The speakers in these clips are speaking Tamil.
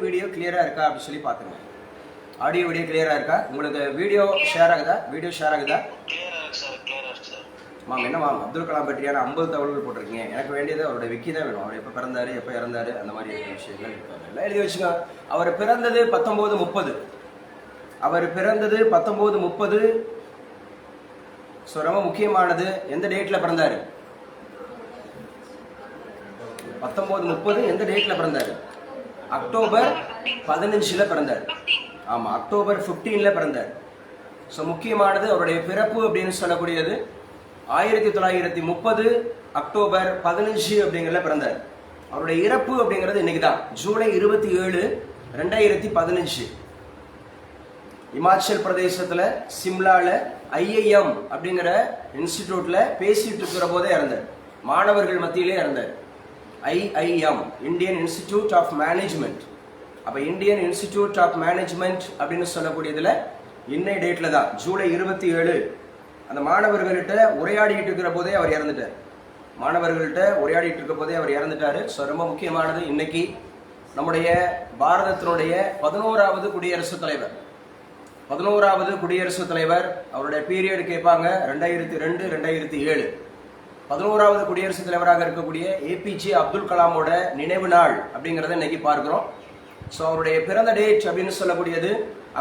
வீடியோ கிளியரா இருக்கா அப்படின்னு சொல்லி பாத்துங்க. ஆடியோ வீடியோ கிளியரா இருக்கா? உங்களுக்கு வீடியோ ஷேர் ஆகுதா? மேம் என்ன மேம் அப்துல் கலாம் பற்றியான 50 தகவல்கள் போட்டிருக்கீங்க. எனக்கு வேண்டியது அவருடைய விக்கி தான் வேணும். அவர் எப்போ பிறந்தாரு, எப்போ இறந்தாரு, அந்த மாதிரி விஷயங்கள் இருக்காங்க. எல்லாம் எழுதி வச்சுங்க. அவர் பிறந்தது 1930. அவர் பிறந்தது 1930. ரொம்ப முக்கியமானது. எந்த டேட்ல பிறந்தாரு? 1930 எந்த டேட்ல பிறந்தாரு? அக்டோபர் 15 பிறந்தார். ஆமா, அக்டோபர் 15 பிறந்தார். முக்கியமானது அவருடைய பிறப்பு அப்படின்னு சொல்லக்கூடியது 1930 அக்டோபர் 15 அப்படிங்கிறத பிறந்தார். அவருடைய இறப்பு அப்படிங்கிறது இன்னைக்கு தான், ஜூலை 27, 2015. இமாச்சல் பிரதேசத்துல சிம்லால IIM அப்படிங்கிற இன்ஸ்டிடியூட்ல பேசிட்டு இருக்கிற போதே இறந்தார். மாணவர்கள் மத்தியிலே இறந்தார். IIM, Indian institute of management. அப்ப இந்தியன் இன்ஸ்டிடியூட் ஆஃப் மேனேஜ்மெண்ட் அப்படின்னு சொல்லக்கூடியதுல இன்னை டேட்ல தான், ஜூலை 27, அந்த மாணவர்கள்ட்ட உரையாடிட்டு இருக்கிற போதே அவர் இறந்துட்டார். மாணவர்கள்ட்ட உரையாடிட்டு இருக்க போதே அவர் இறந்துட்டாரு. ரொம்ப முக்கியமானது, இன்னைக்கு நம்முடைய பாரதத்தினுடைய 11வது குடியரசுத் தலைவர். 11வது குடியரசுத் தலைவர். அவருடைய பீரியட் கேட்பாங்க, 2002, 2007. 11வது குடியரசுத் தலைவராக இருக்கக்கூடிய APJ அப்துல் கலாமோட நினைவு நாள் அப்படிங்கிறத இன்னைக்கு பார்க்கிறோம். அவருடைய பிறந்த டேட் அப்படின்னு சொல்லக்கூடியது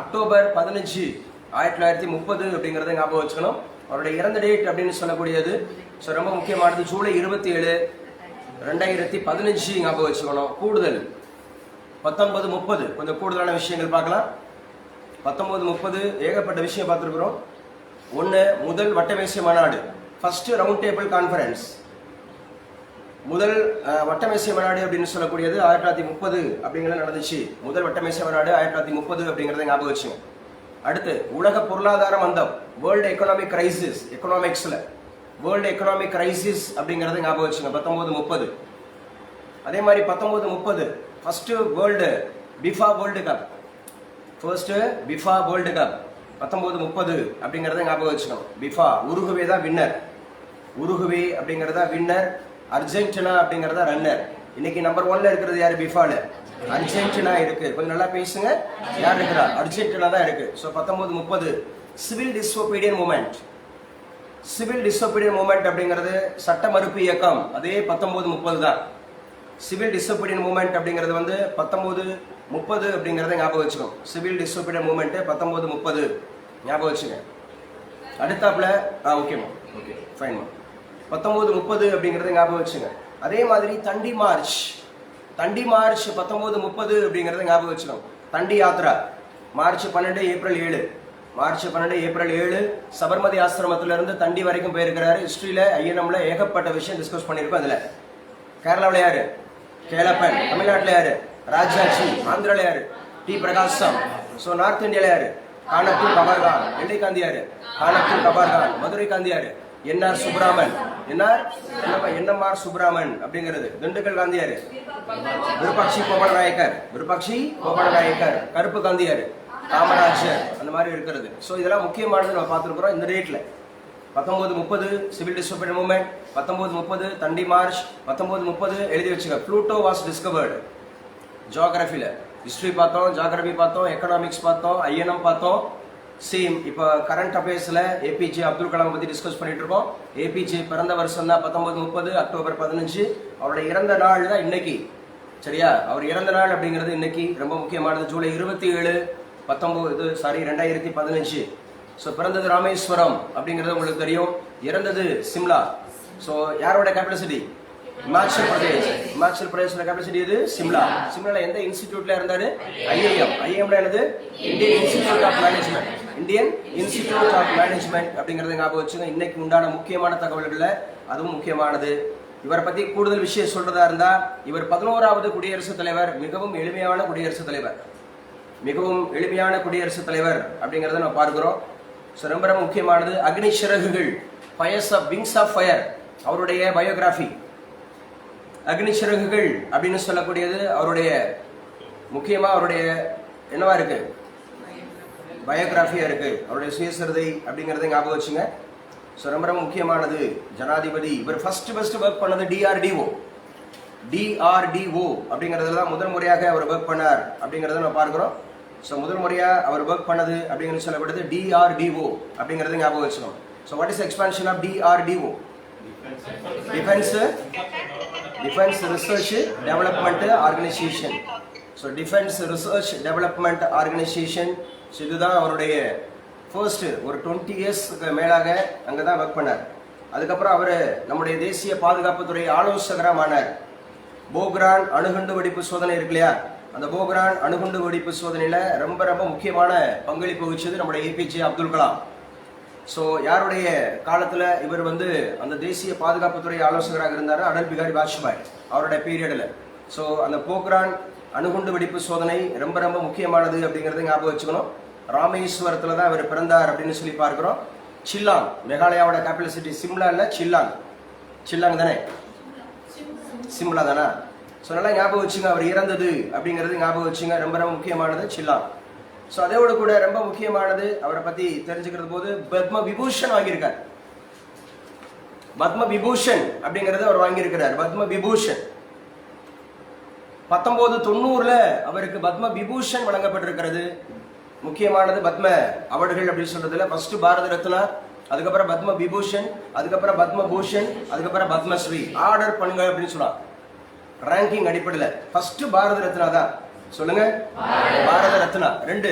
அக்டோபர் 15, 1930 அப்படிங்கிறத ஞாபகம் வச்சுக்கணும். அவருடைய இறந்த டேட் அப்படின்னு சொல்லக்கூடியது ரொம்ப முக்கியமானது, ஜூலை 27, 2015 ஞாபகம் வச்சுக்கணும். கூடுதல் 1930, கொஞ்சம் கூடுதலான விஷயங்கள் பார்க்கலாம். 1930 ஏகப்பட்ட விஷயம் பார்த்துருக்கிறோம். ஒன்று, முதல் வட்டமேசை மாநாடு, ஃபர்ஸ்ட் ரவுண்ட் டேபிள் கான்ஃபரன்ஸ். முதல் வட்டமேசை மாநாடு அப்படின்னு சொல்லக்கூடியது 1930 அப்படிங்கிறது நடந்துச்சு. முதல் வட்டமேசை மாநாடு 1930 அப்படிங்கிறத ஞாபகம் வச்சுங்க. அடுத்து, உலக பொருளாதார மந்தம், வேர்ல்டு எக்கனாமிக் கிரைசிஸ். எக்கனாமிக்ஸ்ல வேர்ல்டு எக்கனாமிக் கிரைசிஸ் அப்படிங்கிறத ஞாபகம் வச்சுங்க, 1930. அதே மாதிரி 1930 first world FIFA world cup. First FIFA world cup 1930 அப்படிங்கிறத ஞாபகம் வச்சுக்கணும். பிஃபா, உருகுவே தான் வின்னர். உருகுவே அப்படிங்கிறதா வின்னர், அர்ஜென்டினா அப்படிங்கிறதா ரன்னர். இன்னைக்கு நம்பர் 1ல இருக்கிறது யாரு? பிஃபால அர்ஜென்டினா இருக்கு. கொஞ்சம் நல்லா பேசுங்க. யார் இருக்கிறா? அர்ஜென்டினா தான் இருக்கு. 1930 civil disobedience moment. Civil disobedience moment அப்படிங்கிறது சட்ட மறுப்பு இயக்கம். அதே 1930 தான். சிவில் டிசோபீடியன் மூமெண்ட் அப்படிங்கிறது 1930 அப்படிங்கிறத ஞாபகம் வச்சுக்கோம். சிவில் டிசோபீடியன் மூமெண்ட் 1930 ஞாபகம் வச்சுங்க. அடுத்தாப்புல ஓகேமா, ஓகே ஃபைன்மா, 1930 அப்படிங்கிறத ஞாபகம் வச்சுங்க. அதே மாதிரி தண்டி மார்ச். தண்டி மார்ச் 1930 அப்படிங்கிறத ஞாபகம் வச்சுக்கோங்க. Dandi Yatra March 12, April 7. March 12, April 7 Sabarmati ஆசிரமத்திலிருந்து தண்டி வரைக்கும் போயிருக்கிறாரு. ஹிஸ்டரியில IIMல ஏகப்பட்ட விஷயம் டிஸ்கஸ் பண்ணியிருக்கோம். அதுல கேரளாவில் யாரு? கேலப்பன். தமிழ்நாட்டில் யாரு? ராஜாஜி. ஆந்திராவில் யாரு? டி பிரகாசம். நார்த் இந்தியாவில் யாரு? கானத்தூர் கபார்கான். டெல்லி காந்தி யாரு? கானத்தூர் கபார்கான். மதுரை காந்தி யாரு? NR சுப்ராமன். NMR சுப்ராமன் அப்படிங்கிறது. திண்டுக்கல் காந்தி யாரு? விருபாட்சி கோபால நாயக்கர். விருபாட்சி கோபால நாயக்கர். கருப்பு காந்தி யாரு? காமராஜர். அந்த மாதிரி இருக்கிறது. இதெல்லாம் முக்கியமானது நம்ம பார்த்துருக்கிறோம் இந்த டேட்ல. 1930 civil disobedience movement, 1930 Dandi march, 1930 எழுதி வச்சுக்க. Pluto was discovered. ஜியோகிராஃபில ஹிஸ்டரி பார்த்தோம், ஜியோகிராஃபி பார்த்தோம், எக்கனாமிக்ஸ் பார்த்தோம், IIM பார்த்தோம். சேம் இப்போ கரண்ட் அஃபேர்ஸ்ல APJ அப்துல் கலாம் பத்தி டிஸ்கஸ் பண்ணிட்டு இருக்கோம். APJ பிறந்த வருஷம் தான் 1930 அக்டோபர் 15. அவருடைய இறந்த நாள் தான் இன்னைக்கு. சரியா? அவர் இறந்த நாள் அப்படிங்கிறது இன்னைக்கு ரொம்ப முக்கியமானது. ஜூலை 27, 2015. பிறந்தது ராமேஸ்வரம் அப்படிங்கிறது உங்களுக்கு தெரியும். இறந்தது சிம்லா. யாரோட கேபிட்டல் சிட்டி? இமாச்சல் பிரதேஷ். இமாச்சல் பிரதேஷோட கேபிட்டல் சிட்டி இது சிம்லா. சிம்லால எந்த இன்ஸ்டிடியூட்ல இருந்தாரு? IIM. IIMல என்னது? Indian institute of management. Indian institute of management அப்படிங்கறத ஞாபகம் வச்சுங்க. இன்னைக்கு உண்டான முக்கியமான தகவல்கள்ல அதுவும் முக்கியமானது. இவரை பத்தி கூடுதல் விஷயம் சொல்றதா இருந்தா, இவர் 11வது குடியரசுத் தலைவர். மிகவும் எளிமையான குடியரசுத் தலைவர். மிகவும் எளிமையான குடியரசுத் தலைவர் அப்படிங்கறத நம்ம பார்க்கிறோம். ரொம்ப ரொம்ப முக்கியமானது Agni Siragugal, fires of wings of fire. அவருடைய பயோகிராஃபி அக்னி சிறகுகள் அப்படின்னு சொல்லக்கூடியது அவருடைய முக்கியமா அவருடைய என்னவா இருக்கு? பயோகிராஃபியா இருக்கு. அவருடைய சுயசரிதை அப்படிங்கறத ஞாபகம் வச்சுங்க. ரொம்ப ரொம்ப முக்கியமானது ஜனாதிபதி. இவர் ஃபர்ஸ்ட் ஒர்க் பண்ணது DRDO. DRDO அப்படிங்கிறதுல தான் முதல் முறையாக அவர் ஒர்க் பண்ணார் அப்படிங்கிறத நம்ம பார்க்குறோம். ஸோ முதல் முறையாக அவர் ஒர்க் பண்ணது அப்படிங்கிறது சொல்லப்படுது DRDO அப்படிங்கிறது ஞாபகம் வச்சுக்கணும். So what is expansion of DRDO? Defence research development organisation. So defence research development organisation. So இதுதான் அவருடைய ஃபர்ஸ்ட் ஒரு 20 இயர்ஸ்க்கு மேலாக அங்கே தான் ஒர்க் பண்ணார். அதுக்கப்புறம் அவர் நம்முடைய தேசிய பாதுகாப்புத்துறை ஆலோசகராக ஆனார். போக்ரான் அணுகுண்டு வெடிப்பு சோதனை இருக்கு இல்லையா, அந்த போக்ரான் அணுகுண்டு வெடிப்பு சோதனையில் ரொம்ப ரொம்ப முக்கியமான பங்களிப்பு வச்சது நம்முடைய APJ அப்துல் கலாம். ஸோ யாருடைய காலத்தில் இவர் வந்து அந்த தேசிய பாதுகாப்புத்துறை ஆலோசகராக இருந்தார்? அடல் பிகாரி வாஜ்பாய் அவருடைய பீரியடில். ஸோ அந்த போக்ரான் அணுகுண்டு வெடிப்பு சோதனை ரொம்ப ரொம்ப முக்கியமானது அப்படிங்கிறத ஞாபகம் வச்சுக்கணும். ராமேஸ்வரத்தில் தான் அவர் பிறந்தார் அப்படின்னு சொல்லி பார்க்குறோம். சில்லாங், மேகாலயாவோட கேபிட்டல் சிட்டி சிம்லா இல்லை, சில்லாங் தானே, சிம்லா தானே. ஸோ நல்லா ஞாபகம் வச்சுங்க, அவர் இறந்தது அப்படிங்கிறது ஞாபகம் வச்சுங்க, ரொம்ப ரொம்ப முக்கியமானது சில்லாங். ஸோ அதோட கூட ரொம்ப முக்கியமானது அவரை பற்றி தெரிஞ்சுக்கிறது போது பத்ம விபூஷன் வாங்கியிருக்கார். பத்ம விபூஷன் அப்படிங்கிறது அவர் வாங்கியிருக்கிறார். பத்ம விபூஷன் 1990 அவருக்கு பத்ம விபூஷன் வழங்கப்பட்டிருக்கிறது. முக்கியமானது பத்ம அவார்டுகள் அப்படின்னு சொல்றதுல ஃபர்ஸ்ட் பாரத ரத்னா, அதுக்கப்புறம் பத்ம விபூஷன், அதுக்கப்புறம் பத்ம பூஷன், அதுக்கப்புறம் பத்மஸ்ரீ. ஆர்டர் பண்ணுங்க அப்படின்னு சொல்லலாம் ரேங்கிங் அடிப்படையில். ஃபர்ஸ்ட் பாரத ரத்னா தான், சொல்லுங்க பாரத ரத்னா. 2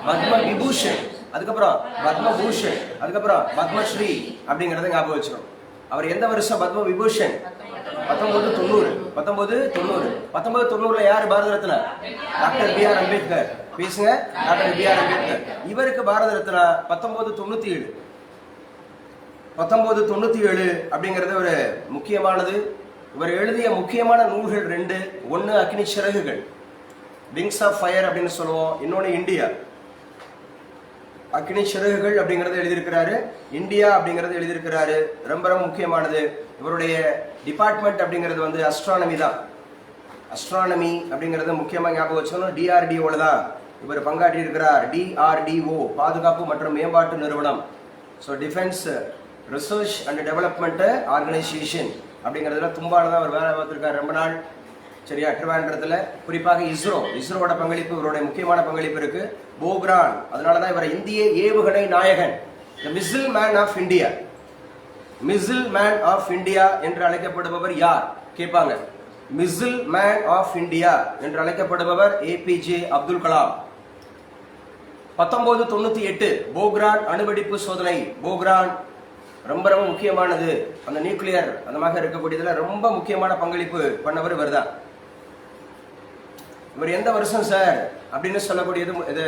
பத்ம விபூஷன், அதுக்கப்புறம் பத்ம பூஷன், அதுக்கப்புறம் பத்மஸ்ரீ அப்படிங்கறத ஞாபகம் வச்சுக்கணும். அவர் எந்த வருஷம் பத்ம விபூஷன்? 1990 யாரு பாரத ரத்னா? Doctor BR Ambedkar. பேசுங்க, டாக்டர் BR அம்பேத்கர். இவருக்கு பாரத ரத்னா 1997 அப்படிங்கிறது ஒரு முக்கியமானது. இவர் எழுதிய முக்கியமான நூல்கள் 2. ஒன்று Agni Siragugal, wings of fire அப்படின்னு சொல்லுவோம். இன்னொன்று இந்தியா. அக்னி சிறகுகள் அப்படிங்கறத எழுதியிருக்கிறாரு, இந்தியா அப்படிங்கறது எழுதியிருக்கிறாரு. ரொம்ப ரொம்ப முக்கியமானது. இவருடைய டிபார்ட்மெண்ட் அப்படிங்கிறது வந்து அஸ்ட்ரானமி தான். அஸ்ட்ரானமி அப்படிங்கறது முக்கியமாக ஞாபகம் வச்சுக்கணும். DRDO தான் இவர் பங்காற்றி இருக்கிறார். DRDO பாதுகாப்பு மற்றும் மேம்பாட்டு நிறுவனம். So defence research and development organisation அப்படிங்கிறதுல தும்பால தான் அவர் வேலை பார்த்துருக்கார் ரொம்ப நாள். சரியா, ட்ரிவாண்ட்ரத்தில். குறிப்பாக இஸ்ரோவோட பங்களிப்பு, இவருடைய முக்கியமான பங்களிப்பு இருக்கு. போக்ரான், அதனாலதான் இவர் இந்திய ஏவுகணை நாயகன், missile man of India. Missile man of India என்று அழைக்கப்படுபவர் யார் கேட்பாங்க. மிசில் மேன் ஆஃப் இந்தியா என்று அழைக்கப்படுபவர் APJ அப்துல் கலாம். 1998 போக்ரான் அணுவெடிப்பு சோதனை. போக்ரான் ரொம்ப ரொம்ப முக்கியமானது. அந்த நியூக்ளியர் அந்த மாதிரி இருக்கக்கூடியதுல ரொம்ப முக்கியமான பங்களிப்பு பண்ணவர் இவர் தான். இவர் எந்த வருஷம் சார் அப்படின்னு சொல்லக்கூடியது, இது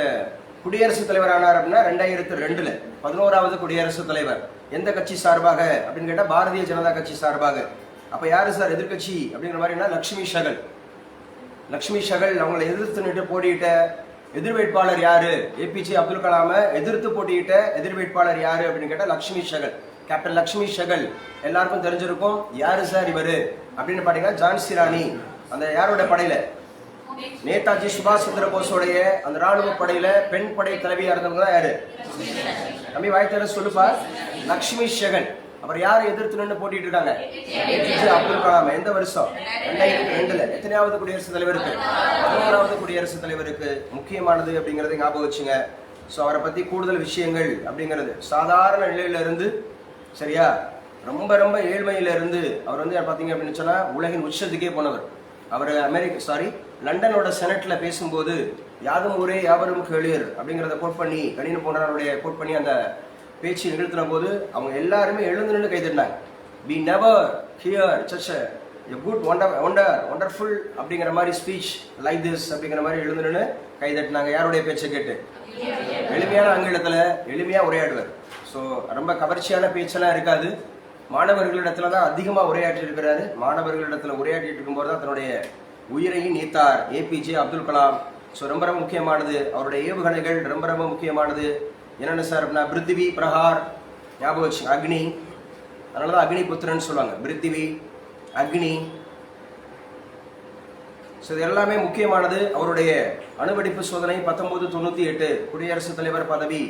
குடியரசுத் தலைவர் ஆனார் அப்படின்னா 2002 11வது குடியரசுத் தலைவர். எந்த கட்சி சார்பாக அப்படின்னு கேட்டா பாரதிய ஜனதா கட்சி சார்பாக. அப்ப யாரு சார் எதிர்கட்சி அப்படிங்கிற மாதிரினா லக்ஷ்மி சகல் அவங்களை எதிர்த்து நின்று போட்டியிட்ட எதிர் வேட்பாளர் யாரு? APJ அப்துல் கலாம எதிர்த்து போட்டியிட்ட எதிர் வேட்பாளர் யாரு அப்படின்னு கேட்டா லக்ஷ்மி சகல். கேப்டன் லக்ஷ்மி சகல் எல்லாருக்கும் தெரிஞ்சிருக்கும். யாரு சார் இவரு அப்படின்னு பாத்தீங்கன்னா ஜான்சி ராணி. அந்த யாரோட படையில? நேதாஜி சுபாஷ் சந்திர போஸோடைய அந்த ராணுவ படையில பெண் படை தலைவியா இருந்தவங்க தான் யாரு? தம்பி வாய்த்தர சொல்லுப்பா. லக்ஷ்மி சகல். அவர் யாரை எதிர்த்து நின்று போட்டிட்டு இருக்காங்க? APJ அப்துல் கலாம். எந்த வருஷம்? 2002. எத்தனையாவது குடியரசுத் தலைவருக்கு? 11வது குடியரசுத் தலைவருக்கு. முக்கியமானது அப்படிங்கறதை ஞாபகம் வச்சுங்க. ஸோ அவரை பத்தி கூடுதல் விஷயங்கள் அப்படிங்கிறது சாதாரண நிலையில இருந்து, சரியா, ரொம்ப ரொம்ப ஏழ்மையில இருந்து அவர் வந்து பாத்தீங்க அப்படின்னு சொன்னா உலகின் உச்சத்துக்கே போனவர். அவர் லண்டனோட செனட்ல பேசும்போது யாதும் ஊரே யாவரும் கேளீர் அப்படிங்கிறத கோட் பண்ணி, கணினி போன்றவருடைய கோட் பண்ணி அந்த பேச்சு நிகழ்த்தின போது அவங்க எல்லாருமே எழுந்து நின்று கைதட்டினாங்க. We never hear such a good wonderful அப்படிங்கிற மாதிரி ஸ்பீச் லைக் திஸ் அப்படிங்கிற மாதிரி எழுந்து நின்று கைதட்டினாங்க. யாருடைய பேச்சை கேட்டு? எளிமையான ஆங்கிலத்துல எளிமையா உரையாடுவார். ஸோ ரொம்ப கவர்ச்சியான பேச்செல்லாம் இருக்காது. மாணவர்களிடத்துல தான் அதிகமாக உரையாற்றி இருக்கிறாரு. மாணவர்களிடத்துல உரையாற்றிட்டு இருக்கும்போது தான் தன்னுடைய உயிரையும் நீத்தார் APJ அப்துல் கலாம். ஸோ ரொம்ப ரொம்ப முக்கியமானது. அவருடைய ஏவுகணைகள் ரொம்ப ரொம்ப முக்கியமானது. என்னென்ன சார் அப்படின்னா பிருத்திவி, பிரஹார், ஞாபகம் வச்சு அக்னி. அதனாலதான் அக்னி புத்திரன்னு சொல்லுவாங்க. பிருத்திவி, அக்னி. ஸோ இது எல்லாமே முக்கியமானது. அவருடைய அணுவெடிப்பு சோதனை 1998 குடியரசுத் தலைவர் பதவி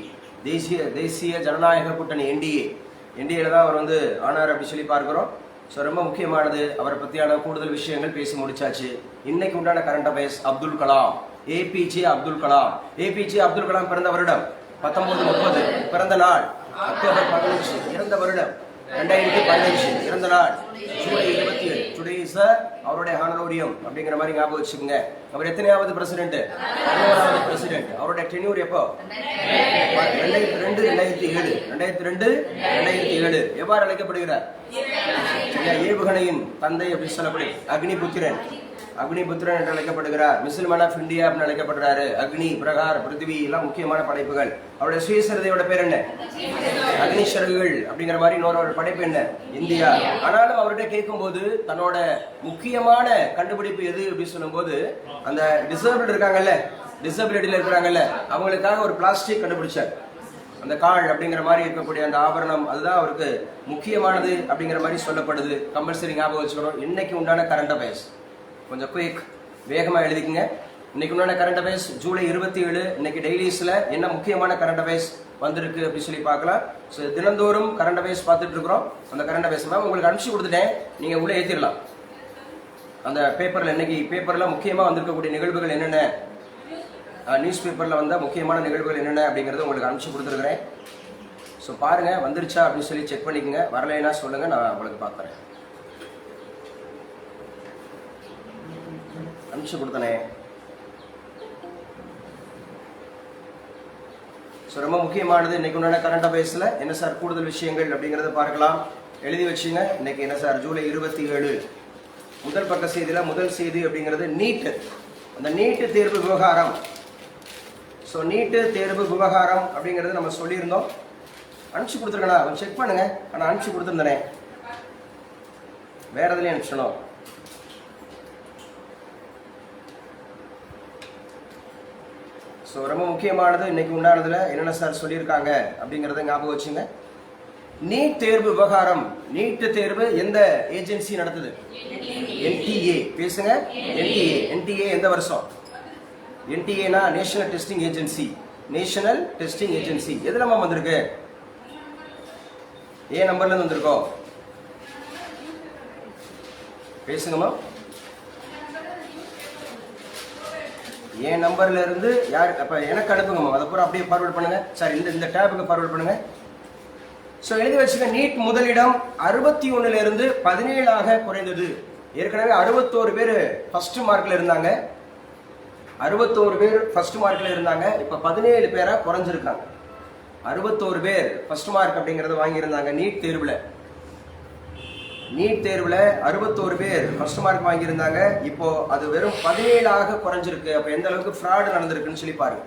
தேசிய ஜனநாயக கூட்டணி NDA தான் அவர் வந்து ஆனார் அப்படி சொல்லி பார்க்கிறோம். ஸோ ரொம்ப முக்கியமானது. அவரை பற்றியான கூடுதல் விஷயங்கள் பேசி முடிச்சாச்சு. இன்னைக்கு உண்டான கரண்ட் அஃபேர்ஸ் அப்துல் கலாம், ஏபிஜே அப்துல் கலாம். ஏபிஜே அப்துல் கலாம் பிறந்த வருடம் 1930, பிறந்த நாள் அக்டோபர் 15, இறந்த வருடம் 2015, இறந்த நாள் ஜூலை 27. டுடே இஸ் அவருடைய ஹானரோரியம் அப்படிங்கிற மாதிரி ஞாபகம் வச்சுக்கோங்க. அவர் எத்தனையாவது பிரசிடென்ட்? 11வது பிரசிடென்ட். அவருடைய டென்யூர் எப்போ? 2002 எவ்வாறு அழைக்கப்படுகிறார்? ஏவுகணையின் தந்தை அப்படின்னு சொல்லப்படுது. அக்னிபுத்திரன் என்று அழைக்கப்படுகிறார். மிசில் மேன் ஆஃப் இந்தியா அப்படின்னு அழைக்கப்படுறாரு. அக்னி, பிரகார், பிருத்திவி எல்லாம் முக்கியமான படைப்புகள். அவருடைய சுயசரிதையோட பேர் என்ன? அக்னி சிறகுகள் அப்படிங்கிற மாதிரி இன்னொரு படைப்பு என்ன? இந்தியா. ஆனாலும் அவர்கிட்ட கேட்கும் போது தன்னோட முக்கியமான கண்டுபிடிப்பு எது அப்படின்னு சொல்லும் போது, அந்த டிசேபிள் இருக்காங்கல்ல, டிசபிலிட்டியில இருக்கிறாங்கல்ல, அவங்களுக்காக ஒரு பிளாஸ்டிக் கண்டுபிடிச்சார். அந்த கால் அப்படிங்கிற மாதிரி இருக்கக்கூடிய அந்த ஆபரணம், அதுதான் அவருக்கு முக்கியமானது அப்படிங்கிற மாதிரி சொல்லப்படுது. கம்பல்சரி ஞாபகம் வச்சுக்கணும். இன்னைக்கு உண்டான கரண்ட் அஃபேர்ஸ் கொஞ்சம் குயிக், வேகமாக எழுதிக்கங்க. இன்னைக்கு உண்டான கரண்ட் அஃபேர்ஸ் ஜூலை 27. இன்னைக்கு டெய்லிஸ்ல என்ன முக்கியமான கரண்ட் அஃபேர்ஸ் வந்திருக்கு அப்படின்னு சொல்லி பார்க்கலாம். ஸோ தினந்தோறும் கரண்ட் அஃபேர்ஸ் பார்த்துட்டு இருக்கிறோம். அந்த கரண்ட் அஃபேர்ஸ் மேம் உங்களுக்கு அனுப்பிச்சு கொடுத்துட்டேன், நீங்க உள்ள ஏற்றிடலாம். அந்த பேப்பர்ல இன்னைக்கு பேப்பர்ல முக்கியமாக வந்திருக்கக்கூடிய நிகழ்வுகள் என்னென்ன, நியூஸ் பேப்பர்ல வந்த முக்கியமான நிகழ்வுகள் என்னென்ன அப்படிங்கறத உங்களுக்கு அனுப்பிச்சு கொடுத்துருக்கிறேன். ஸோ பாருங்க வந்துருச்சா அப்படின்னு சொல்லி செக் பண்ணிக்கோங்க. வரலைன்னா சொல்லுங்க, நான் உங்களுக்கு பார்க்குறேன். அனுப்பிச்சு கொடுத்தனே. ஸோ ரொம்ப முக்கியமானது இன்னைக்கு உண்டான கரண்ட் அஃபேர்ஸ்ல என்ன சார் கூடுதல் விஷயங்கள் அப்படிங்கறத பார்க்கலாம். எழுதி வச்சுங்க. இன்னைக்கு என்ன சார் ஜூலை 27 முதல் பக்க செய்தியில முதல் செய்தி அப்படிங்கிறது நீட். அந்த நீட் தேர்வு விவகாரம். ஸோ நீட் தேர்வு விவகாரம் அப்படிங்கிறது நம்ம சொல்லியிருந்தோம். அனுப்பிச்சு கொடுத்துருக்கா கொஞ்சம் செக் பண்ணுங்க. ஆனால் அனுப்பிச்சு கொடுத்துருந்தனே, வேற எதுலையும் அனுப்பிச்சணும். ஸோ ரொம்ப முக்கியமானது இன்னைக்கு உண்டானதுல என்னென்ன சார் சொல்லியிருக்காங்க அப்படிங்கிறத ஞாபகம் வச்சுங்க. நீட் தேர்வு விவகாரம். நீட் தேர்வு எந்த ஏஜென்சி நடத்துது? என்டிஏ. பேசுங்க. என்டிஏ எந்த வருஷம்? என்டிஏனா national testing agency. National testing agency எதுல வந்திருக்கு? ஏ நம்பர்ல இருந்து வந்திருக்கோம். பேசுங்கம்மா. என் நம்பர்ல இருந்து யார்? அப்ப எனக்கு அனுப்புங்கம்மா. அதை பூரா அப்படியே ஃபார்வர்ட் பண்ணுங்க சார். இந்த டேபுக்கு ஃபார்வர்ட் பண்ணுங்க. ஸோ எழுதி வச்சுக்க. நீட் முதலிடம் 61 இருந்து 17 குறைந்தது. ஏற்கனவே 61 பேர் ஃபர்ஸ்ட் மார்க்ல இருந்தாங்க. 61 பேர் ஃபர்ஸ்ட் மார்க்ல இருந்தாங்க. இப்ப 17 பேரா குறைஞ்சிருக்காங்க. 61 பேர் ஃபர்ஸ்ட் மார்க் அப்படிங்கறத வாங்கியிருந்தாங்க நீட் தேர்வுல. 61 பேர் ஃபர்ஸ்ட் மார்க் வாங்கியிருந்தாங்க. இப்போ அது வெறும் 17 குறைஞ்சிருக்கு. அப்ப எந்த அளவுக்கு ஃப்ராடு நடந்திருக்குன்னு சொல்லி பாருங்க.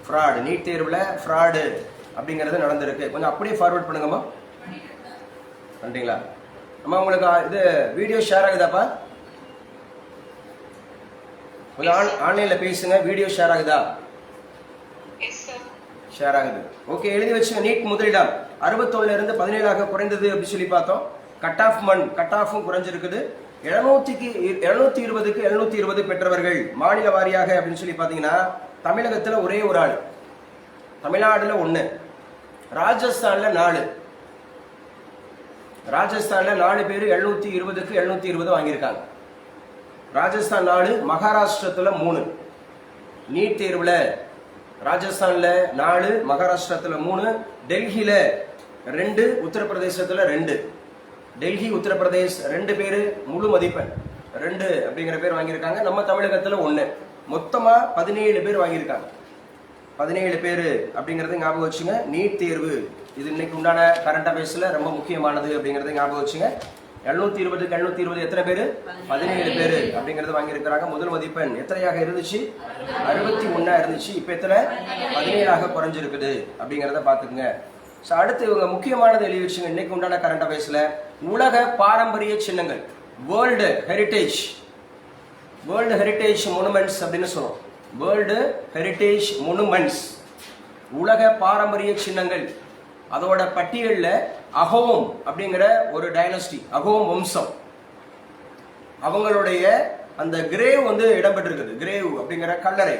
ஃப்ராடு, நீட் தேர்வுல ஃப்ராடு அப்படிங்கிறது நடந்திருக்கு. கொஞ்சம் அப்படியே ஃபார்வர்ட் பண்ணுங்கம்மா. நன்றிங்களா அம்மா. உங்களுக்கு இது வீடியோ ஷேர் ஆகுதாப்பா? கொஞ்சம் ஆன்லைன்ல பேசுங்க. வீடியோ ஷேர் ஆகுதா? ஷேர் ஆகுது. ஓகே, எழுதி வச்சுங்க. நீட் முதலிடம் 61 இருந்து 17 குறைந்தது அப்படின்னு சொல்லி பார்த்தோம். கட் ஆஃபும் குறைஞ்சிருக்குது. 720க்கு 720 பெற்றவர்கள். மாநில வாரியாக அப்படின்னு சொல்லி பாத்தீங்கன்னா தமிழகத்துல ஒரே ஒரு ஆள், தமிழ்நாடுல 1, ராஜஸ்தான்ல 4. ராஜஸ்தான்ல 4 பேர் 720க்கு 720 வாங்கியிருக்காங்க. ராஜஸ்தான் 4, மகாராஷ்டிரத்துல 3. நீட் தேர்வுல ராஜஸ்தான்ல 4, மகாராஷ்டிரத்துல 3, டெல்லியில 2, உத்தரப்பிரதேசத்துல 2. டெல்லி, உத்தரப்பிரதேஷ் 2 பேர் முழு மதிப்பெண் 2 அப்படிங்கிற பேர் வாங்கியிருக்காங்க. நம்ம தமிழகத்துல 1. மொத்தமா 17 பேர் வாங்கியிருக்காங்க. 17 பேர் அப்படிங்கறத ஞாபகம் வச்சுங்க. நீட் தேர்வு இது இன்னைக்கு உண்டான கரண்ட் அஃபேர்ஸ்ல ரொம்ப முக்கியமானது அப்படிங்கறத ஞாபகம் வச்சுங்க. 720க்கு 720 எத்தனை பேர்? 17 பேர் அப்படிங்கறது வாங்கியிருக்கிறாங்க. முதல் மதிப்பெண் எத்தனையாக இருந்துச்சு? 61 இருந்துச்சு. இப்ப எத்தனை? 17 குறைஞ்சிருக்குது அப்படிங்கறத பாத்துக்குங்க. அடுத்து இவங்க முக்கியமானது எழுதி வச்சுங்க. இன்னைக்கு உண்டான கரண்ட் அஃபேர்ஸ்ல உலக பாரம்பரிய சின்னங்கள், வேர்ல்டு ஹெரிட்டேஜ் மொனுமெண்ட்ஸ் அப்படின்னு சொல்லுவோம். வேர்ல்டு ஹெரிட்டேஜ் மொனுமெண்ட்ஸ், உலக பாரம்பரிய சின்னங்கள். அதோட பட்டியல்ல அகோம் அப்படிங்கிற ஒரு டைனஸ்டி, அகோம் வம்சம், அவங்களுடைய அந்த கிரேவ் இடம்பெற்றிருக்குது. கிரேவ் அப்படிங்கிற கல்லறை,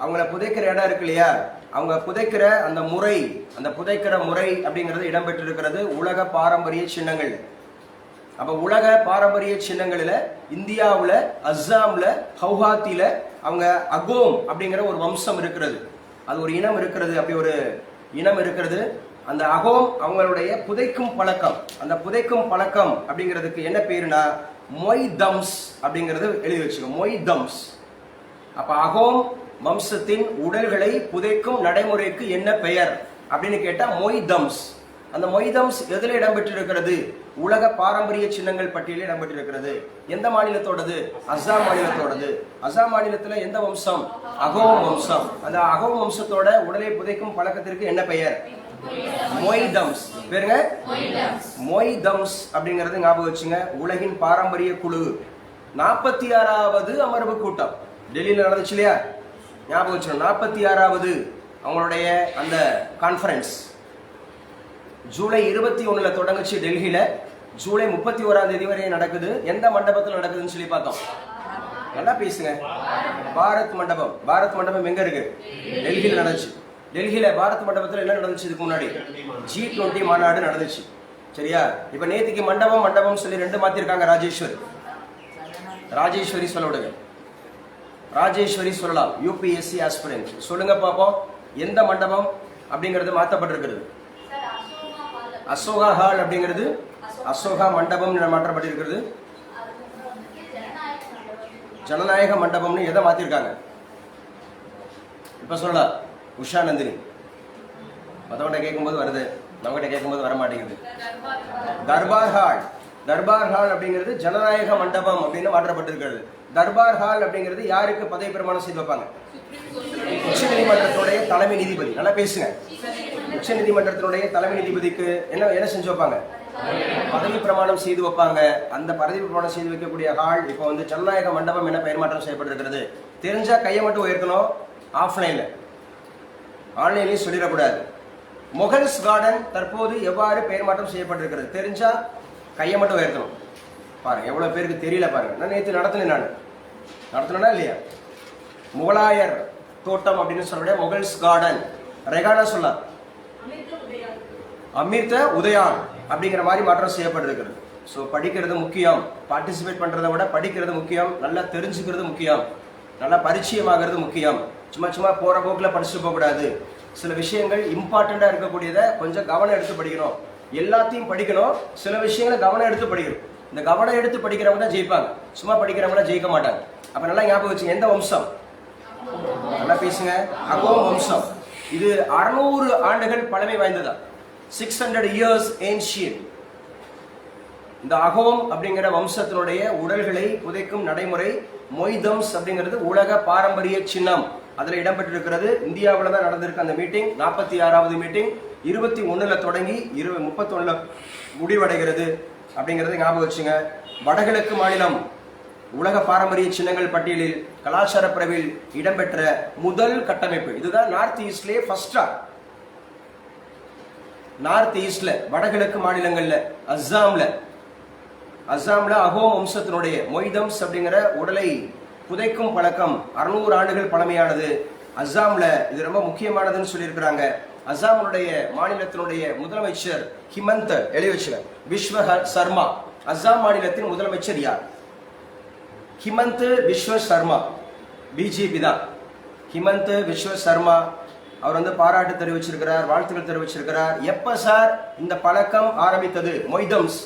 அவங்கள புதைக்கிற இடம் இருக்கு இல்லையா, அவங்க புதைக்கிற அந்த முறை, அந்த புதைக்கிற முறை அப்படிங்கிறது இடம்பெற்றிருக்கிறது உலக பாரம்பரிய சின்னங்கள். அப்ப உலக பாரம்பரிய சின்னங்களில் இந்தியாவில் அஸ்ஸாமில் கவுஹாத்தியில அவங்க அகோம் அப்படிங்கிற ஒரு வம்சம் இருக்கிறது, அது ஒரு இனம் இருக்கிறது, அப்படி ஒரு இனம் இருக்கிறது. அந்த அகோம் அவங்களுடைய புதைக்கும் பழக்கம், அந்த புதைக்கும் பழக்கம் அப்படிங்கிறதுக்கு என்ன பேருனா மொய் தம்ஸ் அப்படிங்கிறது எழுதி வச்சுக்கோ, மொய் தம்ஸ். அப்ப அகோம் வம்சத்தின் உடல்களை புதைக்கும் நடைமுறைக்கு என்ன பெயர் அப்படின்னு கேட்டா மொய் தம்ஸ். அந்த மொய் தம்ஸ் எதுல இடம்பெற்றிருக்கிறது? உலக பாரம்பரிய சின்னங்கள் பட்டியலில் இடம்பெற்றிருக்கிறது. எந்த மாநிலத்தோடது? அஸ்ஸாம் மாநிலத்தோடது. அஸ்ஸாம் மாநிலத்துல எந்த வம்சம்? அகோம் வம்சம். அந்த அகோம் வம்சத்தோட உடலை புதைக்கும் பழக்கத்திற்கு என்ன பெயர்? மொய் தம்ஸ். பேருங்க மொய் தம்ஸ் அப்படிங்கறது ஞாபகம் வச்சுங்க. உலகின் பாரம்பரிய குழு 46வது அமர்வு கூட்டம் டெல்லியில் நடந்துச்சு இல்லையா? ஞாபகம் வச்சுக்கணும். 46வது அவங்களுடைய அந்த கான்ஃபரன்ஸ் ஜூலை 21 தொடங்குச்சு டெல்லியில. ஜூலை 31 வரை நடக்குது. எந்த மண்டபத்தில் நடக்குதுன்னு சொல்லி பார்த்தோம். நல்லா பேசுங்க. பாரத் மண்டபம். பாரத் மண்டபம் எங்க இருக்கு? டெல்லியில நடந்துச்சு. டெல்லியில பாரத் மண்டபத்தில் என்ன நடந்துச்சு? இதுக்கு முன்னாடி G20 மாநாடு நடந்துச்சு. சரியா? இப்ப நேத்திக்கு மண்டபம் சொல்லி 2 மாத்திருக்காங்க. ராஜேஸ்வரி சொல்ல விடுங்க. ராஜேஸ்வரி சொல்லலாம். யூபிஎஸ்சி ஆஸ்பிரண்ட் சொல்லுங்க பாப்போம். எந்த மண்டபம் அப்படிங்கிறது மாற்றப்பட்டிருக்கிறது? அசோகா ஹால் அப்படிங்கிறது அசோகா மண்டபம் மாற்றப்பட்டிருக்கிறது. ஜனநாயக மண்டபம்னு எதை மாத்திருக்காங்க? இப்ப சொல்லலாம். உஷா நந்தினி மற்றவங்கிட்ட கேட்கும்போது வருது, நம்மகிட்ட கேட்கும்போது வர மாட்டேங்குது. தர்பார் ஹால். தர்பார் ஹால் அப்படிங்கிறது ஜனநாயக மண்டபம் அப்படின்னு மாற்றப்பட்டிருக்கிறது. தர்பார் ஹால் அப்படிங்கிறது யாருக்கு பதவி பிரமாணம் செய்து வைப்பாங்க? உச்ச நீதிமன்றத்துடைய தலைமை நீதிபதி. நல்லா பேசுங்க. உச்ச நீதிமன்றத்தினுடைய தலைமை நீதிபதிக்கு என்ன செஞ்சு வைப்பாங்க? பதவி பிரமாணம் செய்து வைப்பாங்க. அந்த பதவி பிரமாணம் செய்து வைக்கக்கூடிய ஹால் இப்போ வந்து ஜனநாயக மண்டபம் என பெயர் மாற்றம் செய்யப்பட்டிருக்கிறது. தெரிஞ்சா கையை மட்டும் உயர்த்தணும். ஆஃப்லைன்ல, ஆன்லைன்லயும் சொல்லிடக்கூடாது. மொகல்ஸ் கார்டன் தற்போது எவ்வாறு பெயர் மாற்றம் செய்யப்பட்டிருக்கிறது? தெரிஞ்சா கையை மட்டும் உயர்த்தணும். பாருங்க எவ்வளவு பேருக்கு தெரியல பாருங்க. நான் நேற்று நடத்தினா இல்லையா? முகலாயர் தோட்டம் அப்படின்னு சொல்ற மொகல்ஸ் கார்டன். ரெகானா சொல்ல அமிர்த உதயான் அப்படிங்கிற மாதிரி மாற்றம் செய்யப்பட்டிருக்கிறது. ஸோ படிக்கிறது முக்கியம். பார்ட்டிசிபேட் பண்றதை விட படிக்கிறது முக்கியம். நல்லா தெரிஞ்சுக்கிறது முக்கியம். நல்லா பரிச்சயமாகிறது முக்கியம். சும்மா போற போக்குல படிச்சுட்டு போக கூடாது. சில விஷயங்கள் இம்பார்ட்டண்டா இருக்கக்கூடியதை கொஞ்சம் கவனம் எடுத்து படிக்கணும். எல்லாத்தையும் படிக்கணும். சில விஷயங்களை கவனம் எடுத்து படிக்கணும். இந்த கவனம் எடுத்து படிக்கிறவங்க தான் ஜெயிப்பாங்க. சும்மா படிக்கிறவங்க ஜெயிக்க மாட்டாங்க. அப்ப நல்லா ஞாபகம் வச்சு. எந்த வம்சம்? நல்லா பேசுங்க. அகோம் வம்சம். இது 600 ஆண்டுகள் பழமை வாய்ந்ததா. 600 years ancient. இந்த அகோம் அப்படிங்கிற வம்சத்தினுடைய உடல்களை புதைக்கும் நடைமுறை மொய் தம்ஸ் அப்படிங்கிறது உலக பாரம்பரிய சின்னம். அதுல இடம்பெற்றிருக்கிறது. இந்தியாவில் தான் நடந்திருக்கு அந்த மீட்டிங். 46வது மீட்டிங் 21 தொடங்கி 31 முடிவடைகிறது அப்படிங்கறத ஞாபகம் வச்சுங்க. வடகிழக்கு மாநிலம் உலக பாரம்பரிய சின்னங்கள் பட்டியலில் கலாச்சார பிரிவில் இடம்பெற்ற முதல் கட்டமைப்பு. இதுதான் நார்த் ஈஸ்ட்லயே ஃபர்ஸ்டா. நார்த் ஈஸ்ட்ல வடகிழக்கு மாநிலங்கள்ல அஸ்ஸாம்ல அகோம் வம்சத்தினுடைய மொய் தம்ஸ் அப்படிங்கிற உடலை புதைக்கும் பழக்கம் 600 ஆண்டுகள் பழமையானது. அஸ்ஸாம்ல இது ரொம்ப முக்கியமானதுன்னு சொல்லியிருக்கிறாங்க. அஸ்ஸாமுடைய மாநிலத்தினுடைய முதலமைச்சர் ஹிமந்த் எழுதி வச்சுங்க. விஸ்வ சர்மா. அஸ்ஸாம் மாநிலத்தின் முதலமைச்சர் யார்? ஹிமந்த் விஸ்வ சர்மா. பிஜேபி தான். ஹிமந்த் விஸ்வ சர்மா அவர் வந்து பாராட்டு தெரிவிச்சிருக்கிறார், வாழ்த்துக்கள் தெரிவிச்சிருக்கிறார். எப்ப சார் இந்த பழக்கம் ஆரம்பித்தது? மொய் தம்ஸ்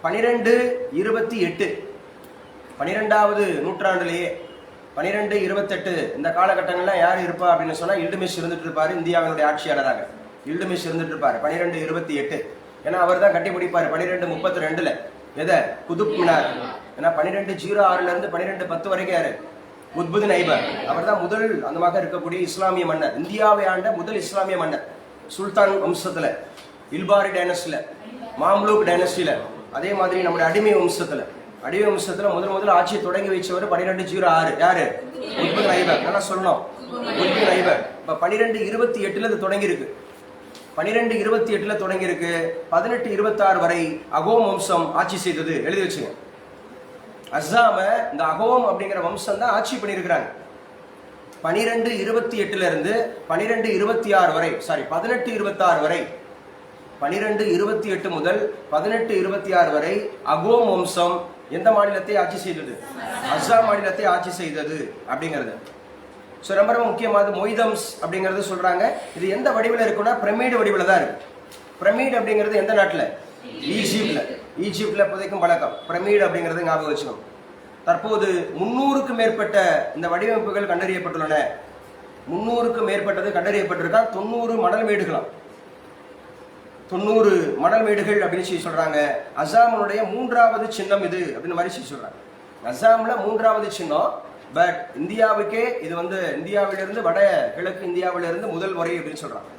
1228 12வது நூற்றாண்டிலேயே 1228 இந்த காலகட்டங்கள்லாம் யார் இருப்பா அப்படின்னு சொன்னா இல்டுமிஷ் இருந்துட்டு இருப்பாரு. இந்தியாவினுடைய ஆட்சியாளராக இல்டுமிஷ் இருந்துட்டு இருப்பாரு 1228. ஏன்னா அவர் தான் கட்டி பிடிப்பாரு 1232. எதை? குதுப் மினார். ஏன்னா 1206 இருந்து 1210 வரைக்கும் யாரு? உத்புதின் ஐபர். அவர் தான் முதல் அந்த மாதிரி இருக்கக்கூடிய இஸ்லாமிய மன்னர். இந்தியாவை ஆண்ட முதல் இஸ்லாமிய மன்னர். சுல்தான் வம்சத்துல, இல்பாரி டைனஸ்டில, மாம்லூக் டைனஸ்டில, அதே மாதிரி நம்முடைய அடிமை வம்சத்துல முதல் ஆட்சியை தொடங்கி வச்சவர் 1206. யாரு? உத்புதின் ஐபர். நல்லா சொல்லணும். உத்புதின் ஐபர். இப்ப 1228 இது தொடங்கி இருக்கு. 1228 தொடங்கி இருக்கு. 1826 வரை அகோம் வம்சம் ஆட்சி செய்தது. எழுதி வச்சுங்க. அஸ்ஸாம இந்த அகோம் அப்படிங்கிற வம்சம் தான் ஆட்சி பண்ணியிருக்கிறாங்க. 1228 இருந்து 1226 வரை, 1826 வரை 1228 முதல் 1826 வரை அகோம் வம்சம் எந்த மாநிலத்தை ஆட்சி செய்தது? அஸ்ஸாம் மாநிலத்தை ஆட்சி செய்தது அப்படிங்கிறது. ஸோ ரொம்ப ரொம்ப முக்கியமானது மொய்தம்ஸ் அப்படிங்கிறது சொல்றாங்க. இது எந்த வடிவில் இருக்குன்னா பிரமிடு வடிவில் தான் இருக்கு. பிரமிடு அப்படிங்கிறது எந்த நாட்டில்? ஈஜிப்ட்ல. ஈஜிப்ட்ல புதைக்கும் பழக்கம் பிரமிடு அப்படிங்கிறது ஞாபகம் வச்சுக்கணும். தற்போது 300க்கும் மேற்பட்ட இந்த வடிவமைப்புகள் கண்டறியப்பட்டுள்ளன. 300க்கும் மேற்பட்டது கண்டறியப்பட்டிருக்கா. 90 மணல் மேடுகளாம். 90 மணல் மேடுகள் அப்படின்னு சொல்லி சொல்றாங்க. அஸ்ஸாமுடைய 3வது சின்னம் இது அப்படின்னு மாதிரி சொல்லி சொல்றாங்க. அஸ்ஸாம்ல 3வது சின்னம். பட் இந்தியாவுக்கே இது இந்தியாவிலிருந்து வட கிழக்கு இந்தியாவிலிருந்து முதல் முறை அப்படின்னு சொல்றாங்க.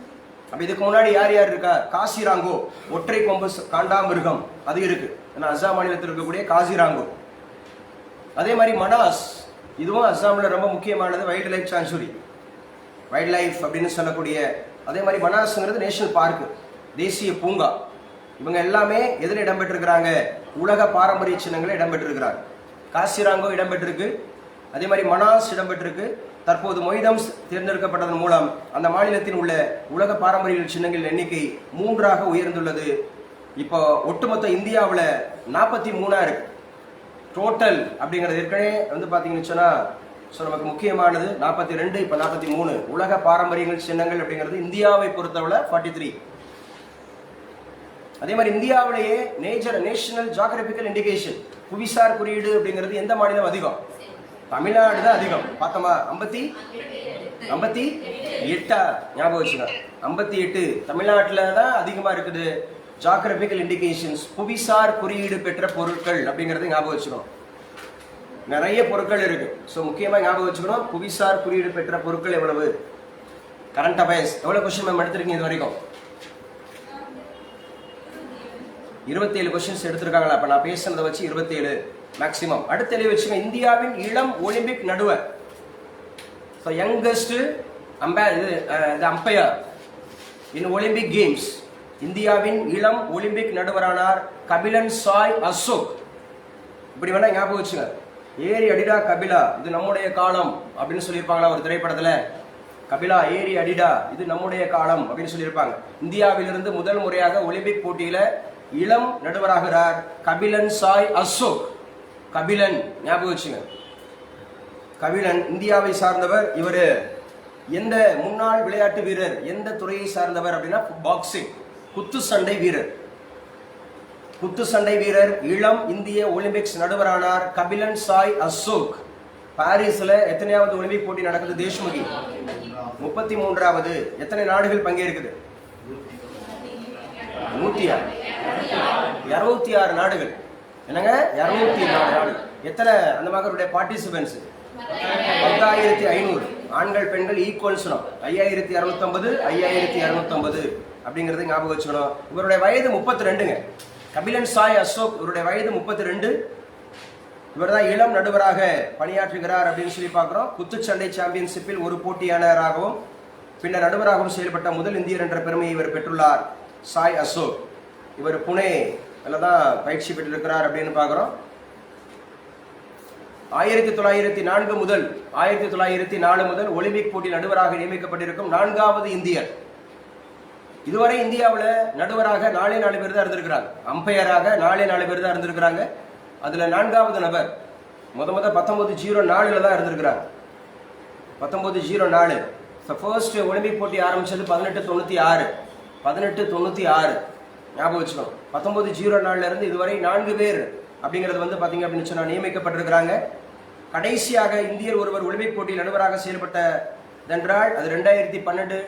அப்ப இதுக்கு முன்னாடி யார் யார் இருக்கா? காசிராங்கோ ஒற்றை கொம்பு காண்டாமிருகம் அது இருக்கு. அஸ்ஸாம் மாநிலத்தில் இருக்கக்கூடிய காசிராங்கோ. அதே மாதிரி மனாஸ், இதுவும் அஸ்ஸாம்ல ரொம்ப முக்கியமானது. Wild life sanctuary, wild life அப்படின்னு சொல்லக்கூடிய. அதே மாதிரி மனாஸ்ங்கிறது நேஷனல் பார்க், தேசிய பூங்கா. இவங்க எல்லாமே எதில் இடம்பெற்றிருக்கிறாங்க? உலக பாரம்பரிய சின்னங்களில் இடம்பெற்றிருக்கிறாங்க. காசிராங்கோ இடம்பெற்றிருக்கு, அதே மாதிரி மனாஸ் இடம்பெற்றிருக்கு. தற்போது மொய்தம்ஸ் தேர்ந்தெடுக்கப்பட்டதன் மூலம் அந்த மாநிலத்தில் உள்ள உலக பாரம்பரிய சின்னங்களின் எண்ணிக்கை 3ஆக உயர்ந்துள்ளது. இப்போ ஒட்டுமொத்த இந்தியாவில் 43 இருக்கு டோட்டல் அப்படிங்கிறது. ஏற்கனவே பார்த்தீங்கன்னு சொன்னா நமக்கு முக்கியமானது 42, இப்போ 43 உலக பாரம்பரியங்கள் சின்னங்கள் அப்படிங்கிறது. இந்தியாவை பொறுத்தவரை 43. அதே மாதிரி இந்தியாவிலேயே நேஷனல் ஜியோகிராபிக்கல் இண்டிகேஷன் புவிசார் குறியீடு அப்படிங்கிறது எந்த மாநிலம் அதிகம்? தமிழ்நாடு தான் அதிகம். பார்த்தோமா? 58 ஞாபகம் வச்சுங்க. 58 தமிழ்நாட்டில் தான் அதிகமாக இருக்குது. ஜியோகிராபிக்கல் இண்டிகேஷன்ஸ் புவிசார் குறியீடு பெற்ற பொருட்கள் அப்படிங்கிறது ஞாபகம் வச்சுக்கணும். நிறைய பொருட்கள் இருக்கு. ஸோ முக்கியமாக ஞாபகம் வச்சுக்கணும் புவிசார் குறியீடு பெற்ற பொருட்கள் எவ்வளவு. கரண்ட் அஃபேர்ஸ் எவ்வளோ கொஸ்டின் மேம் எடுத்திருக்கீங்க இது வரைக்கும்? 27 கொஸ்டின்ஸ் எடுத்திருக்காங்களா? அப்போ நான் பேசுனதை வச்சு 27 மேக்சிமம். அடுத்த தெளிவு வச்சுங்க. இந்தியாவின் இளம் ஒலிம்பிக் நடுவர், யங்கஸ்ட் அம்பையர் இன் ஒலிம்பிக் கேம்ஸ். இந்தியாவின் இளம் ஒலிம்பிக் நடுவரானார் கபிலன் சாய் அசோக். இப்படி வேணா ஞாபகம் வச்சுங்க. ஏரி அடிடா கபிலா இது நம்முடைய காலம் அப்படின்னு சொல்லியிருப்பாங்களா ஒரு திரைப்படத்துல? கபிலா ஏரி அடிடா இது நம்முடைய காலம் அப்படின்னு சொல்லியிருப்பாங்க. இந்தியாவிலிருந்து முதல் முறையாக ஒலிம்பிக் போட்டியில இளம் நடுவராகிறார் கபிலன் சாய் அசோக். கபிலன் ஞாபகம் வச்சுங்க. கபிலன் இந்தியாவை சார்ந்தவர். இவர் எந்த முன்னாள் விளையாட்டு வீரர், எந்த துறையை சார்ந்தவர் அப்படின்னா பாக்ஸிங், குத்துச்சண்டை வீரர். குத்துச்சண்டை வீரர் இளம் இந்திய ஒலிம்பிக்ஸ் நடுவரானார் கபிலன் சாய் அசோக். பாரிஸ்ல எத்தனையாவது ஒலிம்பிக் போட்டி நடக்குது? தேஷ்முகி 33வது. எத்தனை நாடுகள் பங்கேற்குது? 206 நாடுகள். என்னங்க 204 நாடு. எத்தனை அந்த மகருடைய பார்ட்டிசிபென்ட்ஸ்? 10,500. ஆண்கள் பெண்கள் ஈக்குவல் சொல்லணும். 5,250 5,250 அப்படிங்கறது ஞாபகம் வச்சுக்கணும். இவருடைய வயது 32ங்க. கபிலன் சாய் அசோக் இவருடைய வயது 32. இவர் தான் இளம் நடுவராக பணியாற்றுகிறார் அப்படின்னு சொல்லி பார்க்கிறோம். குத்துச்சண்டை சாம்பியன்ஷிப்பில் ஒரு போட்டியாளராகவும் பின்னர் நடுவராகவும் செயல்பட்ட முதல் இந்தியர் என்ற பெருமையை இவர் பெற்றுள்ளார். சாய் அசோக் இவர் புனே தான் பயிற்சி பெற்றிருக்கிறார் அப்படின்னு பார்க்கிறோம். 1904 முதல் 1904 முதல் ஒலிம்பிக் போட்டி நடுவராக நியமிக்கப்பட்டிருக்கும் 4வது இந்தியர். இதுவரை இந்தியாவில் நடுவராக 4 பேர் தான் இருந்திருக்கிறாங்க. அம்பையராக 4 பேர் தான் இருந்திருக்கிறாங்க. அதுல 4வது நபர் முத 1904 தான் இருந்திருக்கிறாங்க. 1904 ஃபர்ஸ்ட் ஒலிம்பிக் போட்டி ஆரம்பிச்சது 1896. 1896 ஞாபகம் வச்சுக்கணும். 1904 இருந்து இதுவரை 4 பேர் அப்படிங்கிறது பாத்தீங்க அப்படின்னு சொன்னா நியமிக்கப்பட்டிருக்கிறாங்க. கடைசியாக இந்தியர் ஒருவர் ஒலிம்பிக் போட்டியில் நடுவராக செயல்பட்டதென்றால் அது 2012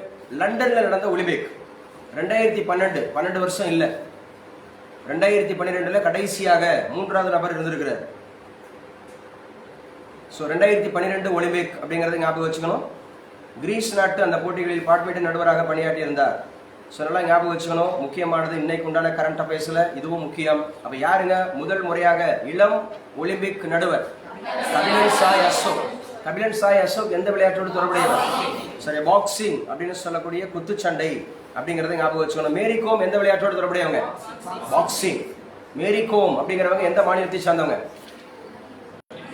லண்டன்ல நடந்த ஒலிம்பிக். 2012 வருஷம் இல்ல, 2012 கடைசியாக 3வது நபர் இருந்திருக்கிறார். ஸோ 2012 ஒலிம்பிக் அப்படிங்கறத ஞாபகம் வச்சுக்கணும். கிரீஸ் நாட்டு அந்த போட்டிகளில் பேட்மிண்டன் நடுவராக பணியாற்றி இருந்தார். ஸோ நல்லா ஞாபகம் வச்சுக்கணும். முக்கியமானது இன்னைக்கு உண்டான கரண்ட் அஃபேர்ஸ்ல இதுவும் முக்கியம். அப்ப யாருங்க முதல் முறையாக இளம் ஒலிம்பிக் நடுவர்? கபிலன் சாய் அசோக். கபிலன் சாய் அசோக் எந்த விளையாட்டோடு தொடர்புடையவர்? சரி, பாக்ஸிங் அப்படின்னு சொல்லக்கூடிய குத்துச்சண்டை அப்படிங்கறத ஞாபகம் வச்சுக்கணும். மேரி கோம் எந்த விளையாட்டோடு தொடர்புடையவங்க? பாக்ஸிங். மேரி கோம் அப்படிங்கிறவங்க எந்த மாநிலத்தை சார்ந்தவங்க?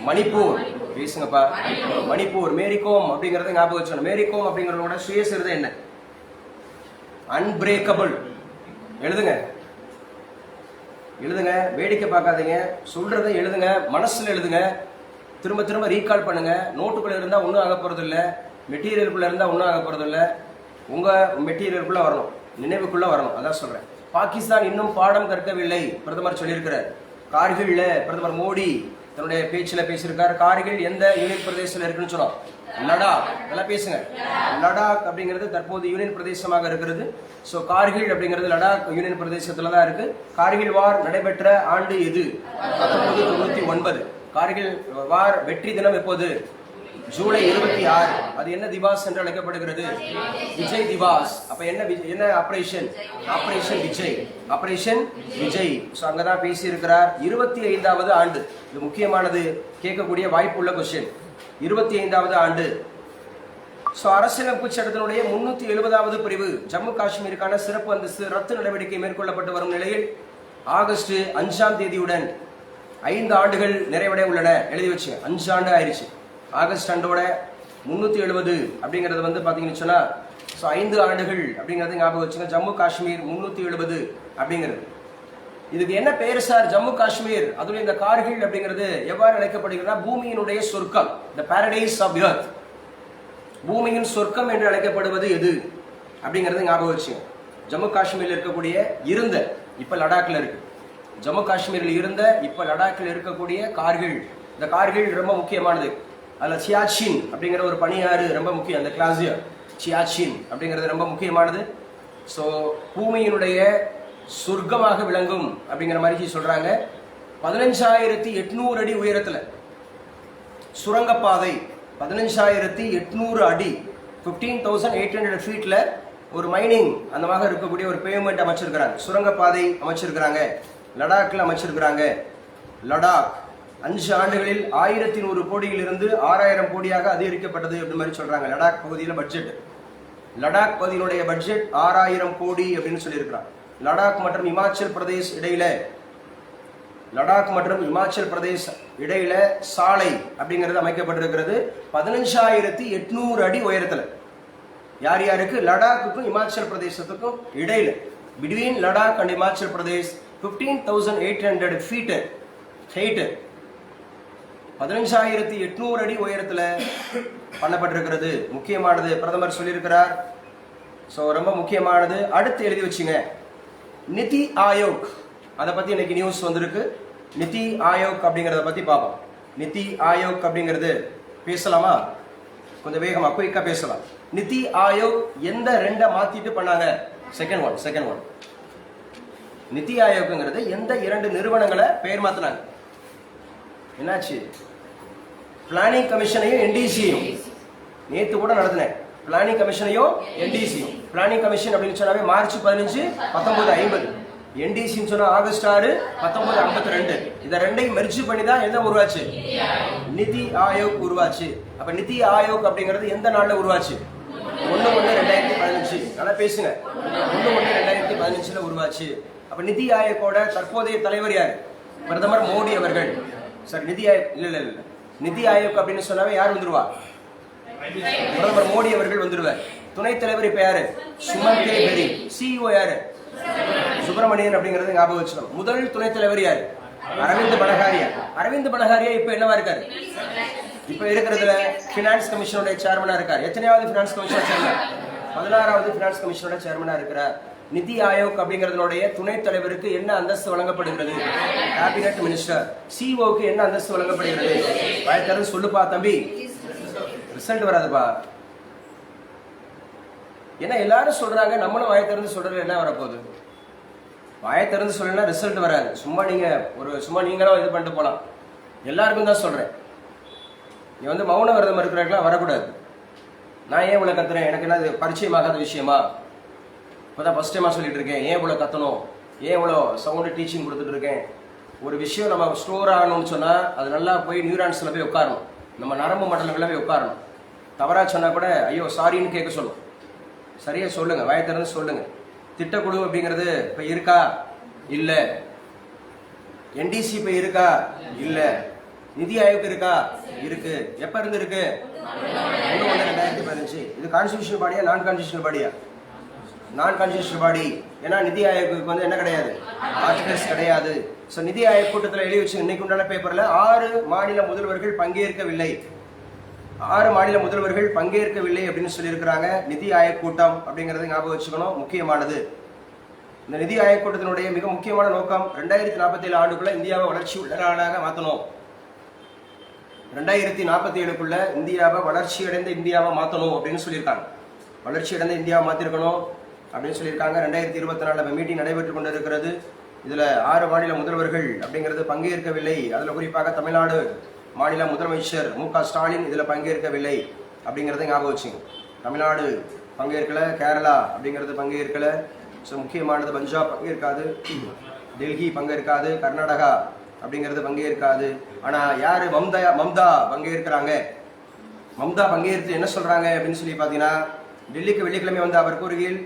மணிப்பூர். பேசுங்கப்பா. மணிப்பூர். மேரி கோம் அப்படிங்கறத ஞாபகம் வச்சுக்கணும். மேரி கோம் அப்படிங்கிறவங்களோட சுயசரிதை என்ன? அன்பிரேக்கபிள். எழுதுங்க எழுதுங்க, வேடிக்கை பார்க்காதீங்க, சொல்றதை எழுதுங்க, மனசுல எழுதுங்க, திரும்ப திரும்ப ரீகால் பண்ணுங்க. நோட்டுக்குள்ள இருந்தா ஒன்றும் ஆக போறது இல்லை, மெட்டீரியலுக்குள்ள இருந்தா ஒன்றும் ஆக போறது இல்லை. உங்க மெட்டீரியலுக்குள்ள வரணும், நினைவுக்குள்ள வரணும். அதான் சொல்றேன். பாகிஸ்தான் இன்னும் பாடம் கற்கவில்லை, பிரதமர் சொல்லியிருக்கிறார். கார்கில்ல பிரதமர் மோடி தன்னுடைய பேச்சில் பேசியிருக்கார். கார்கில் எந்த யூனியன் பிரதேசத்தில் இருக்குன்னு சொன்னோம்? லடாக். நல்லா பேசுங்க. லடாக் அப்படிங்கிறது தற்போது யூனியன் பிரதேசமாக இருக்கிறது. ஸோ கார்கில் அப்படிங்கிறது லடாக் யூனியன் பிரதேசத்துல தான் இருக்கு. கார்கில் வார் நடைபெற்ற ஆண்டு எது? 1999. கார்கில் வார் வெற்றி தினம் எப்போது? ஜூலை 26. அது என்ன திவாஸ் என்று அழைக்கப்படுகிறது? விஜய் திவாஸ். அப்ப என்ன operation? Operation Vijay. Operation Vijay. So அங்கதான் பேசி இருக்கிறார். 25வது ஆண்டு. இது முக்கியமானது, கேட்கக்கூடிய வாய்ப்புள்ள கொஸ்டின். 25வது ஆண்டு. ஸோ அரசியலமைப்பு சட்டத்தினுடைய 370வது பிரிவு ஜம்மு காஷ்மீருக்கான சிறப்பு அந்தஸ்து ரத்து நடவடிக்கை மேற்கொள்ளப்பட்டு வரும் நிலையில் ஆகஸ்ட் 5ஆம் தேதியுடன் 5 ஆண்டுகள் நிறைவடைய உள்ளன. எழுதி வச்சு 5 ஆண்டு ஆயிடுச்சு. ஆகஸ்ட் ஆண்டோட 370 அப்படிங்கிறது வந்து பாத்தீங்கன்னு சொன்னா, ஸோ 5 ஆண்டுகள் அப்படிங்கிறது ஞாபகம் வச்சுங்க. ஜம்மு காஷ்மீர் 370 அப்படிங்கிறது. இதுக்கு என்ன பேரு சார்? ஜம்மு காஷ்மீர். அதுல இந்த கார்கில் அப்படிங்கிறது எவ்வாறு அழைக்கப்படுகிறதா? பூமியினுடைய சொர்க்கம், த பாரடைஸ் ஆஃப் எர்த். பூமியின் சொர்க்கம் என்று அழைக்கப்படுவது எது அப்படிங்கிறது ஞாபகம் வச்சுங்க. ஜம்மு காஷ்மீரில் இருக்கக்கூடிய இருந்த, இப்ப லடாக்ல இருக்கு. ஜம்மு காஷ்மீரில் இருந்த, இப்ப லடாக்கில் இருக்கக்கூடிய கார்கில். இந்த கார்கில் ரொம்ப முக்கியமானது. அதுல சியாச்சின் அப்படிங்கிற ஒரு பனியாறு ரொம்ப முக்கியம். அந்த கிளாசியர் சியாச்சின் அப்படிங்கிறது ரொம்ப முக்கியமானது. ஸோ பூமியினுடைய சொர்க்கமாக விளங்கும் அப்படிங்கிற மாதிரி சொல்றாங்க. 15,800 அடி உயரத்துல சுரங்கப்பாதை, 15,800 அடி, 15,800 ஃபீட்ல ஒரு மைனிங் அந்த மாதிரி இருக்கக்கூடிய ஒரு பேவ்மெண்ட் அமைச்சிருக்கிறாங்க, சுரங்கப்பாதை அமைச்சிருக்கிறாங்க, லடாக்ல அமைச்சிருக்கிறாங்க. லடாக் 5 ஆண்டுகளில் 1100 கோடியிலிருந்து 6000 கோடியாக அதிகரிக்கப்பட்டது அப்படி மாதிரி சொல்றாங்க. லடாக் பகுதியில் பட்ஜெட், லடாக் பகுதியினுடைய பட்ஜெட் 6000 கோடி அப்படின்னு சொல்லியிருக்கிறாங்க. லடாக் மற்றும் இமாச்சல் பிரதேஷ் இடையில, லடாக் மற்றும் இமாச்சல் பிரதேஷ் இடையில சாலை அப்படிங்கிறது அமைக்கப்பட்டிருக்கிறது 15,800 அடி உயரத்துல. யார் யாருக்கு? லடாக்குக்கும் இமாச்சல் பிரதேசத்துக்கும் இடையில, between Ladakh and Himachal Pradesh 15,800 feet height, 15,800 அடி உயரத்துல பண்ணப்பட்டிருக்கிறது. முக்கியமானது, பிரதமர் சொல்லியிருக்கிறார். ஸோ ரொம்ப முக்கியமானது. அடுத்து எழுதி வச்சுங்க, நிதி ஆயோக். அதை பத்தி இன்னைக்கு நியூஸ் வந்திருக்கு. நிதி ஆயோக் அப்படிங்கறத பத்தி பார்ப்போம். நிதி ஆயோக் அப்படிங்கிறது பேசலாமா? கொஞ்சம் வேகமா குயிக்கா பேசலாம். நிதி ஆயோக் எந்த 2 மாத்திட்டு பண்ணாங்க? Second one. நிதி ஆயோக்ங்கிறது எந்த 2 நிறுவனங்களை பெயர் மாத்தினாங்க? என்னாச்சு? பிளானிங் கமிஷனையும் என்டிசியும் நேத்து கூட நடத்தினேன். பிளானிங் கமிஷனையும் என்டிசியும். பிளானிங் கமிஷன் அப்படின்னு சொன்னாவே மார்ச் 15 1950, என்டிசின்னு சொன்னா ஆகஸ்ட் 6 1952. இதை 2ஐயும் மெர்ஜ் பண்ணி தான் என்ன உருவாச்சு? நிதி ஆயோக் உருவாச்சு. அப்ப நிதி ஆயோக் அப்படிங்கிறது எந்த நாள்ல உருவாச்சு? 1/1/2015. நல்லா பேசுங்க. 1/1/2015 உருவாச்சு. அப்ப நிதி ஆயோக்கோட தற்போதைய தலைவர் யார்? பிரதமர் மோடி அவர்கள். சார் நிதி ஆயோக் இல்ல நிதி ஆயோக் அப்படின்னு சொன்னாவே யார் வந்துருவா? பிரதமர் மோடி அவர்கள் வந்துருவார். துணைத் தலைவர் இப்ப யாரு? சுமன் கே பெரி. சிஇஓ யாரு? சுப்பிரமணியன் அப்படிங்கறது ஞாபகம் வச்சுக்கணும். முதல் துணைத் தலைவர் யாரு? அரவிந்த் பனகாரியா. அரவிந்த் பனகாரியா இப்ப என்னவா இருக்காரு? இப்ப இருக்கிறதுல பினான்ஸ் கமிஷனோட சேர்மனா இருக்கார். எத்தனையாவது பினான்ஸ் கமிஷன் சேர்மன்? 16வது பினான்ஸ் கமிஷனோட சேர்மனா இருக்கிறார். நிதி ஆயோக் அப்படிங்கறதுடைய துணைத் தலைவருக்கு என்ன அந்தஸ்து வழங்கப்படுகிறது? Cabinet minister. சிஓக்கு என்ன அந்தஸ்து வழங்கப்படுகிறது? வாய்த்தரது சொல்லுப்பா தம்பி. ரிசல்ட் வராதுப்பா. ஏன்னா எல்லாரும் சொல்றாங்க, நம்மளும் வாயை திறந்து சொல்றது. என்ன வரப்போகுது? வாயை திறந்து சொல்லலாம், ரிசல்ட் வராது. சும்மா நீங்களும் இது பண்ணிட்டு போலாம். எல்லாருக்கும் தான் சொல்றேன். நீ வந்து மௌன விரதம் இருக்கிறவங்களாம் வரக்கூடாது. நான் ஏன் இவ்வளவு கத்துறேன்? எனக்கு என்ன பரிச்சயமாகாத விஷயமா? இப்பதான் ஃபர்ஸ்ட் டைமா சொல்லிட்டு இருக்கேன். ஏன் இவ்வளவு கத்தணும்? ஏன் இவ்வளோ சவுண்டு டீச்சிங் கொடுத்துட்டு இருக்கேன்? ஒரு விஷயம் நம்ம ஸ்டோர் ஆகணும்னு சொன்னா அது நல்லா போய் நியூரான்ஸ்ல போய் உட்காரணும், நம்ம நரம்பு மண்டலங்களில் போய் உட்காரணும். தவறா சொன்னா கூட ஐயோ சாரின்னு கேட்க சொல்லும். சரியா சொல்லுங்க, வாயை திறந்து சொல்லுங்க. திட்டக்குழு அப்படிங்கிறது இப்ப இருக்கா? இல்ல. என்டிசி இப்ப இருக்கா? இல்ல. நிதி ஆயோக் இருக்கா? இருக்கு. எப்ப இருந்து இருக்கு? 1/1/2015. இது கான்ஸ்டிடியூஷனல் பாடியா நான் கான்ஸ்டிடியூஷனல் பாடியா? நான் கான்ஸ்டியூஷனல் பாடி. ஏன்னா நிதி ஆயோக்கு வந்து என்ன கிடையாது, ஆர்டிகல்ஸ் கிடையாது. ஸோ நிதி ஆயோக் கூட்டத்தில் எழுதி வச்சு இன்னைக்கு உண்டான பேப்பரில் 6 மாநில முதல்வர்கள் பங்கேற்கவில்லை, 6 மாநில முதல்வர்கள் பங்கேற்கவில்லை அப்படின்னு சொல்லியிருக்கிறாங்க. நிதி ஆயோக் கூட்டம் அப்படிங்கிறது ஞாபகம் வச்சுக்கணும், முக்கியமானது. இந்த நிதி ஆயோக் கூட்டத்தினுடைய மிக முக்கியமான நோக்கம் 2047 ஆண்டுக்குள்ள இந்தியாவை வளர்ச்சி உள்ள நாடாக மாற்றணும். 2047க்குள்ள இந்தியாவை வளர்ச்சியடைந்த இந்தியாவை மாற்றணும் அப்படின்னு சொல்லியிருக்காங்க. வளர்ச்சியடைந்த இந்தியாவை மாற்றிருக்கணும் அப்படின்னு சொல்லியிருக்காங்க. 2024 மீட்டிங் நடைபெற்று கொண்டு இருக்கிறது. இதில் 6 மாநில முதல்வர்கள் அப்படிங்கிறது பங்கேற்கவில்லை. அதில் குறிப்பாக தமிழ்நாடு மாநில முதலமைச்சர் மு.க. ஸ்டாலின் இதில் பங்கேற்கவில்லை அப்படிங்கிறத ஞாபகம் வச்சுங்க. தமிழ்நாடு பங்கேற்கல, கேரளா அப்படிங்கிறது பங்கேற்கல. ஸோ முக்கியமானது பஞ்சாப் பங்கேற்காது, டெல்லி பங்கேற்காது, கர்நாடகா அப்படிங்கிறது பங்கேற்காது. ஆனால் யார் மம்தா பங்கேற்கிறாங்க. மம்தா பங்கேற்று என்ன சொல்கிறாங்க அப்படின்னு சொல்லி பார்த்தீங்கன்னா, டெல்லிக்கு வெள்ளிக்கிழமை வந்து அவர் கூறுகையில்,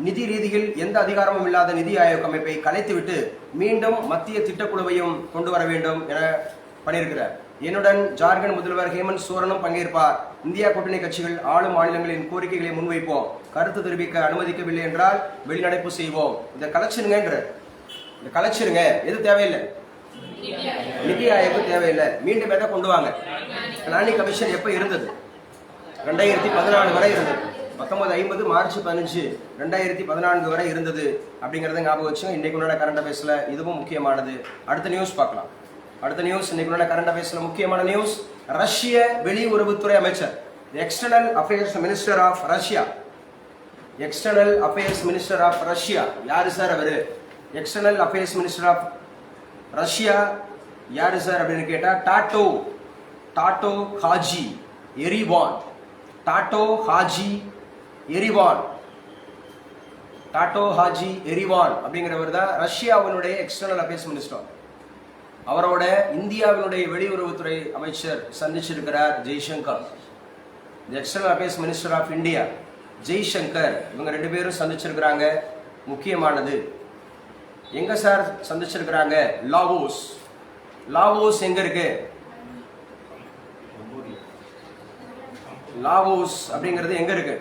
நிதி ரீதியில் எந்த அதிகாரமும் இல்லாத நிதி ஆயோக் அமைப்பை கலைத்துவிட்டு மீண்டும் மத்திய திட்டக்குழுவையும் கொண்டு வர வேண்டும் என பண்ணியிருக்கிறார். என்னுடன் ஜார்க்கண்ட் முதல்வர் ஹேமந்த் சோரனும் பங்கேற்பார். இந்தியா கூட்டணி கட்சிகள் ஆளும் மாநிலங்களின் கோரிக்கைகளை முன்வைப்போம். கருத்து தெரிவிக்க அனுமதிக்கவில்லை என்றால் வெளிநடப்பு செய்வோம். இதை கலைச்சிருங்கன்ற, இதை கலைச்சிருங்க. எது தேவையில்லை, நிதி ஆயோக்கு தேவையில்லை. மீண்டும் எதை கொண்டு வாங்க. பிளானிங் கமிஷன் எப்போ இருந்தது, 2014 வரை இருந்தது. 1950 மார்ச் 15 2014 வரை இருந்தது அப்படிங்கிறத ஞாபகம் வச்சு இன்னைக்கு உள்ள கரண்ட் அஃபேர்ஸ்ல இதுவும் முக்கியமானது. அடுத்த நியூஸ் பார்க்கலாம். அடுத்த நியூஸ் இன்னைக்கு உள்ள கரண்ட் அஃபேர்ஸ்ல முக்கியமான நியூஸ். ரஷ்ய வெளியுறவுத்துறை அமைச்சர், external affairs minister of Russia, external affairs minister of Russia யாரு சார் அவரு? External affairs minister of Russia யாரு சார் அப்படின்னு கேட்டா டாட்டோ ஹாஜி எரிவான். டாட்டோ ஹாஜி எரிவான் அப்படிங்கிறவர் தான் ரஷ்யாவினுடைய எக்ஸ்டர்னல் அஃபேர்ஸ் மினிஸ்டர். அவரோட இந்தியாவினுடைய வெளியுறவுத்துறை அமைச்சர் சந்திச்சிருக்கிறார் Jaishankar. External affairs minister of India Jaishankar, இவங்க 2 பேரும் சந்திச்சிருக்கிறாங்க. முக்கியமானது எங்க சார் சந்திச்சிருக்கிறாங்க? லாவோஸ் எங்க இருக்கு? லாவோஸ் அப்படிங்கிறது எங்க இருக்கு?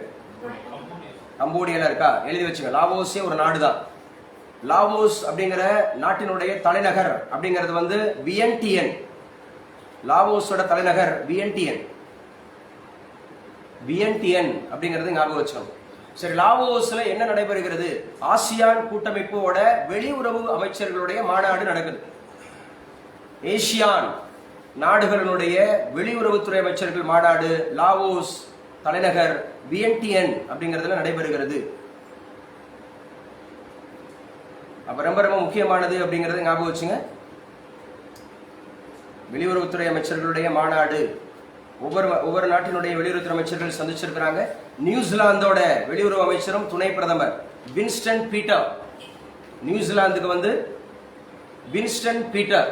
கம்போடியால இருக்கா? எழுதி வச்சுங்க. லாவோஸே ஒரு நாடு தான். லாவோஸ் அப்படிங்கிற நாட்டினுடைய தலைநகர் அப்படிங்கிறது வந்து வியன்டியன். லாவோஸோட தலைநகர் வியன்டியன் அப்படிங்கிறது ஞாபகம் வச்சுக்கணும். சரி, லாவோஸ்ல என்ன நடைபெறுகிறது? ஆசியான் கூட்டமைப்போட வெளியுறவு அமைச்சர்களுடைய மாநாடு நடக்குது. ஏசியான் நாடுகளினுடைய வெளியுறவுத்துறை அமைச்சர்கள் மாநாடு லாவோஸ் தலைநகர் வியன்டியன் அப்படிங்கிறதுல நடைபெறுகிறது. அப்ப ரொம்ப ரொம்ப முக்கியமானது அப்படிங்கறத ஞாபகம் வச்சுங்க. வெளியுறவுத்துறை அமைச்சர்களுடைய மாநாடு, ஒவ்வொரு நாட்டினுடைய வெளியுறவுத்துறை அமைச்சர்கள் சந்திச்சிருக்கிறாங்க. நியூசிலாந்தோட வெளியுறவு அமைச்சரும் துணை பிரதமர் வின்ஸ்டன் பீட்டர். நியூசிலாந்துக்கு வந்து Winston Peter.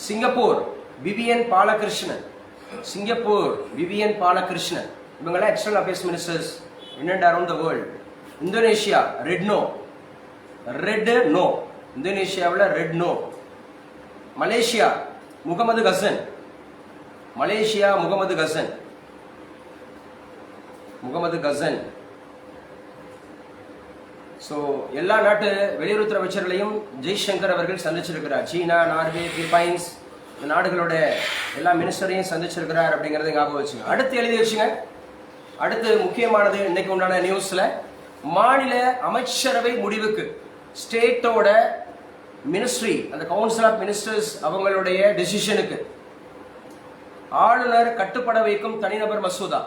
Singapore Vivian Balakrishnan. இவங்கெல்லாம் external affairs ministers in and around the world. Indonesia Retno. இந்தோனேஷியாவில் ரெட் நோ. Malaysia Mohamad Hasan. ஸோ எல்லா நாட்டு வெளியுறவுத்துறை அமைச்சர்களையும் ஜெய்சங்கர் அவர்கள் சந்திச்சிருக்கிறார். சீனா, நார்வே, பிலிப்பைன்ஸ் இந்த நாடுகளோட எல்லா மினிஸ்டரையும் சந்திச்சிருக்கிறார் அப்படிங்கறத ஞாபகம் வச்சுங்க. அடுத்து எழுதி வச்சுங்க. அடுத்து முக்கியமானது இன்னைக்கு உண்டான நியூஸ்ல, மாநில அமைச்சரவை முடிவுக்கு ஸ்டேட்டோட மினிஸ்ட்ரி, அந்த கவுன்சில் ஆஃப் மினிஸ்டர்ஸ் அவங்களுடைய டெசிஷனுக்கு ஆளுநர் கட்டுப்பட வைக்கும் தனிநபர் மசோதா.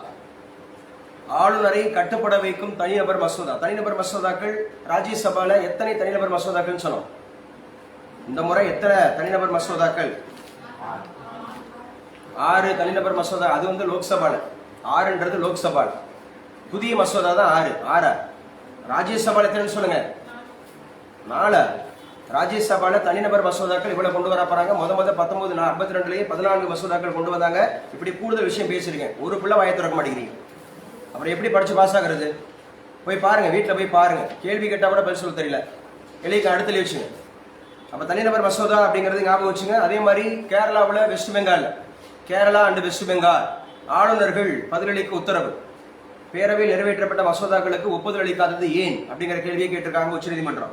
ஆளுநரை கட்டுப்பட வைக்கும் தனிநபர் மசோதா. தனிநபர் மசோதாக்கள் ராஜ்யசபால எத்தனை தனிநபர் மசோதாக்கள் சொன்னோம்? இந்த முறை எத்தனை தனிநபர் மசோதாக்கள்? 6 தனிநபர் மசோதா. அது வந்து லோக்சபால 6ன்றது லோக்சபால. புதிய மசோதா தான் 6. ராஜ்யசபால எத்தனை சொல்லுங்க? 4. ராஜ்யசபால தனிநபர் மசோதாக்கள் இவ்வளவு கொண்டு வர போறாங்க. முத 1952லயே 14 மசோதாக்கள் கொண்டு வந்தாங்க. இப்படி கூடுதல் விஷயம் பேசுறீங்க, ஒரு பிள்ளை வாயை திறக்க மாட்டேங்கிறீங்க. அப்புறம் எப்படி படிச்சு பாஸ் ஆகுறது? போய் பாருங்க, வீட்டுல போய் பாருங்க. கேள்வி கேட்டா கூட பதில் சொல்ல தெரியல. எழுதிக்க, அடுத்து வச்சுங்க. அப்ப தனிநபர் மசோதா அப்படிங்கிறது ஞாபகம் வச்சுங்க. அதே மாதிரி கேரளாவில், west Bengal, Kerala and west Bengal ஆளுநர்கள் பதிலளிக்க உத்தரவு. பேரவையில் நிறைவேற்றப்பட்ட மசோதாக்களுக்கு ஒப்புதல் அளிக்காதது ஏன் அப்படிங்கிற கேள்வியை கேட்டிருக்காங்க உச்சநீதிமன்றம்.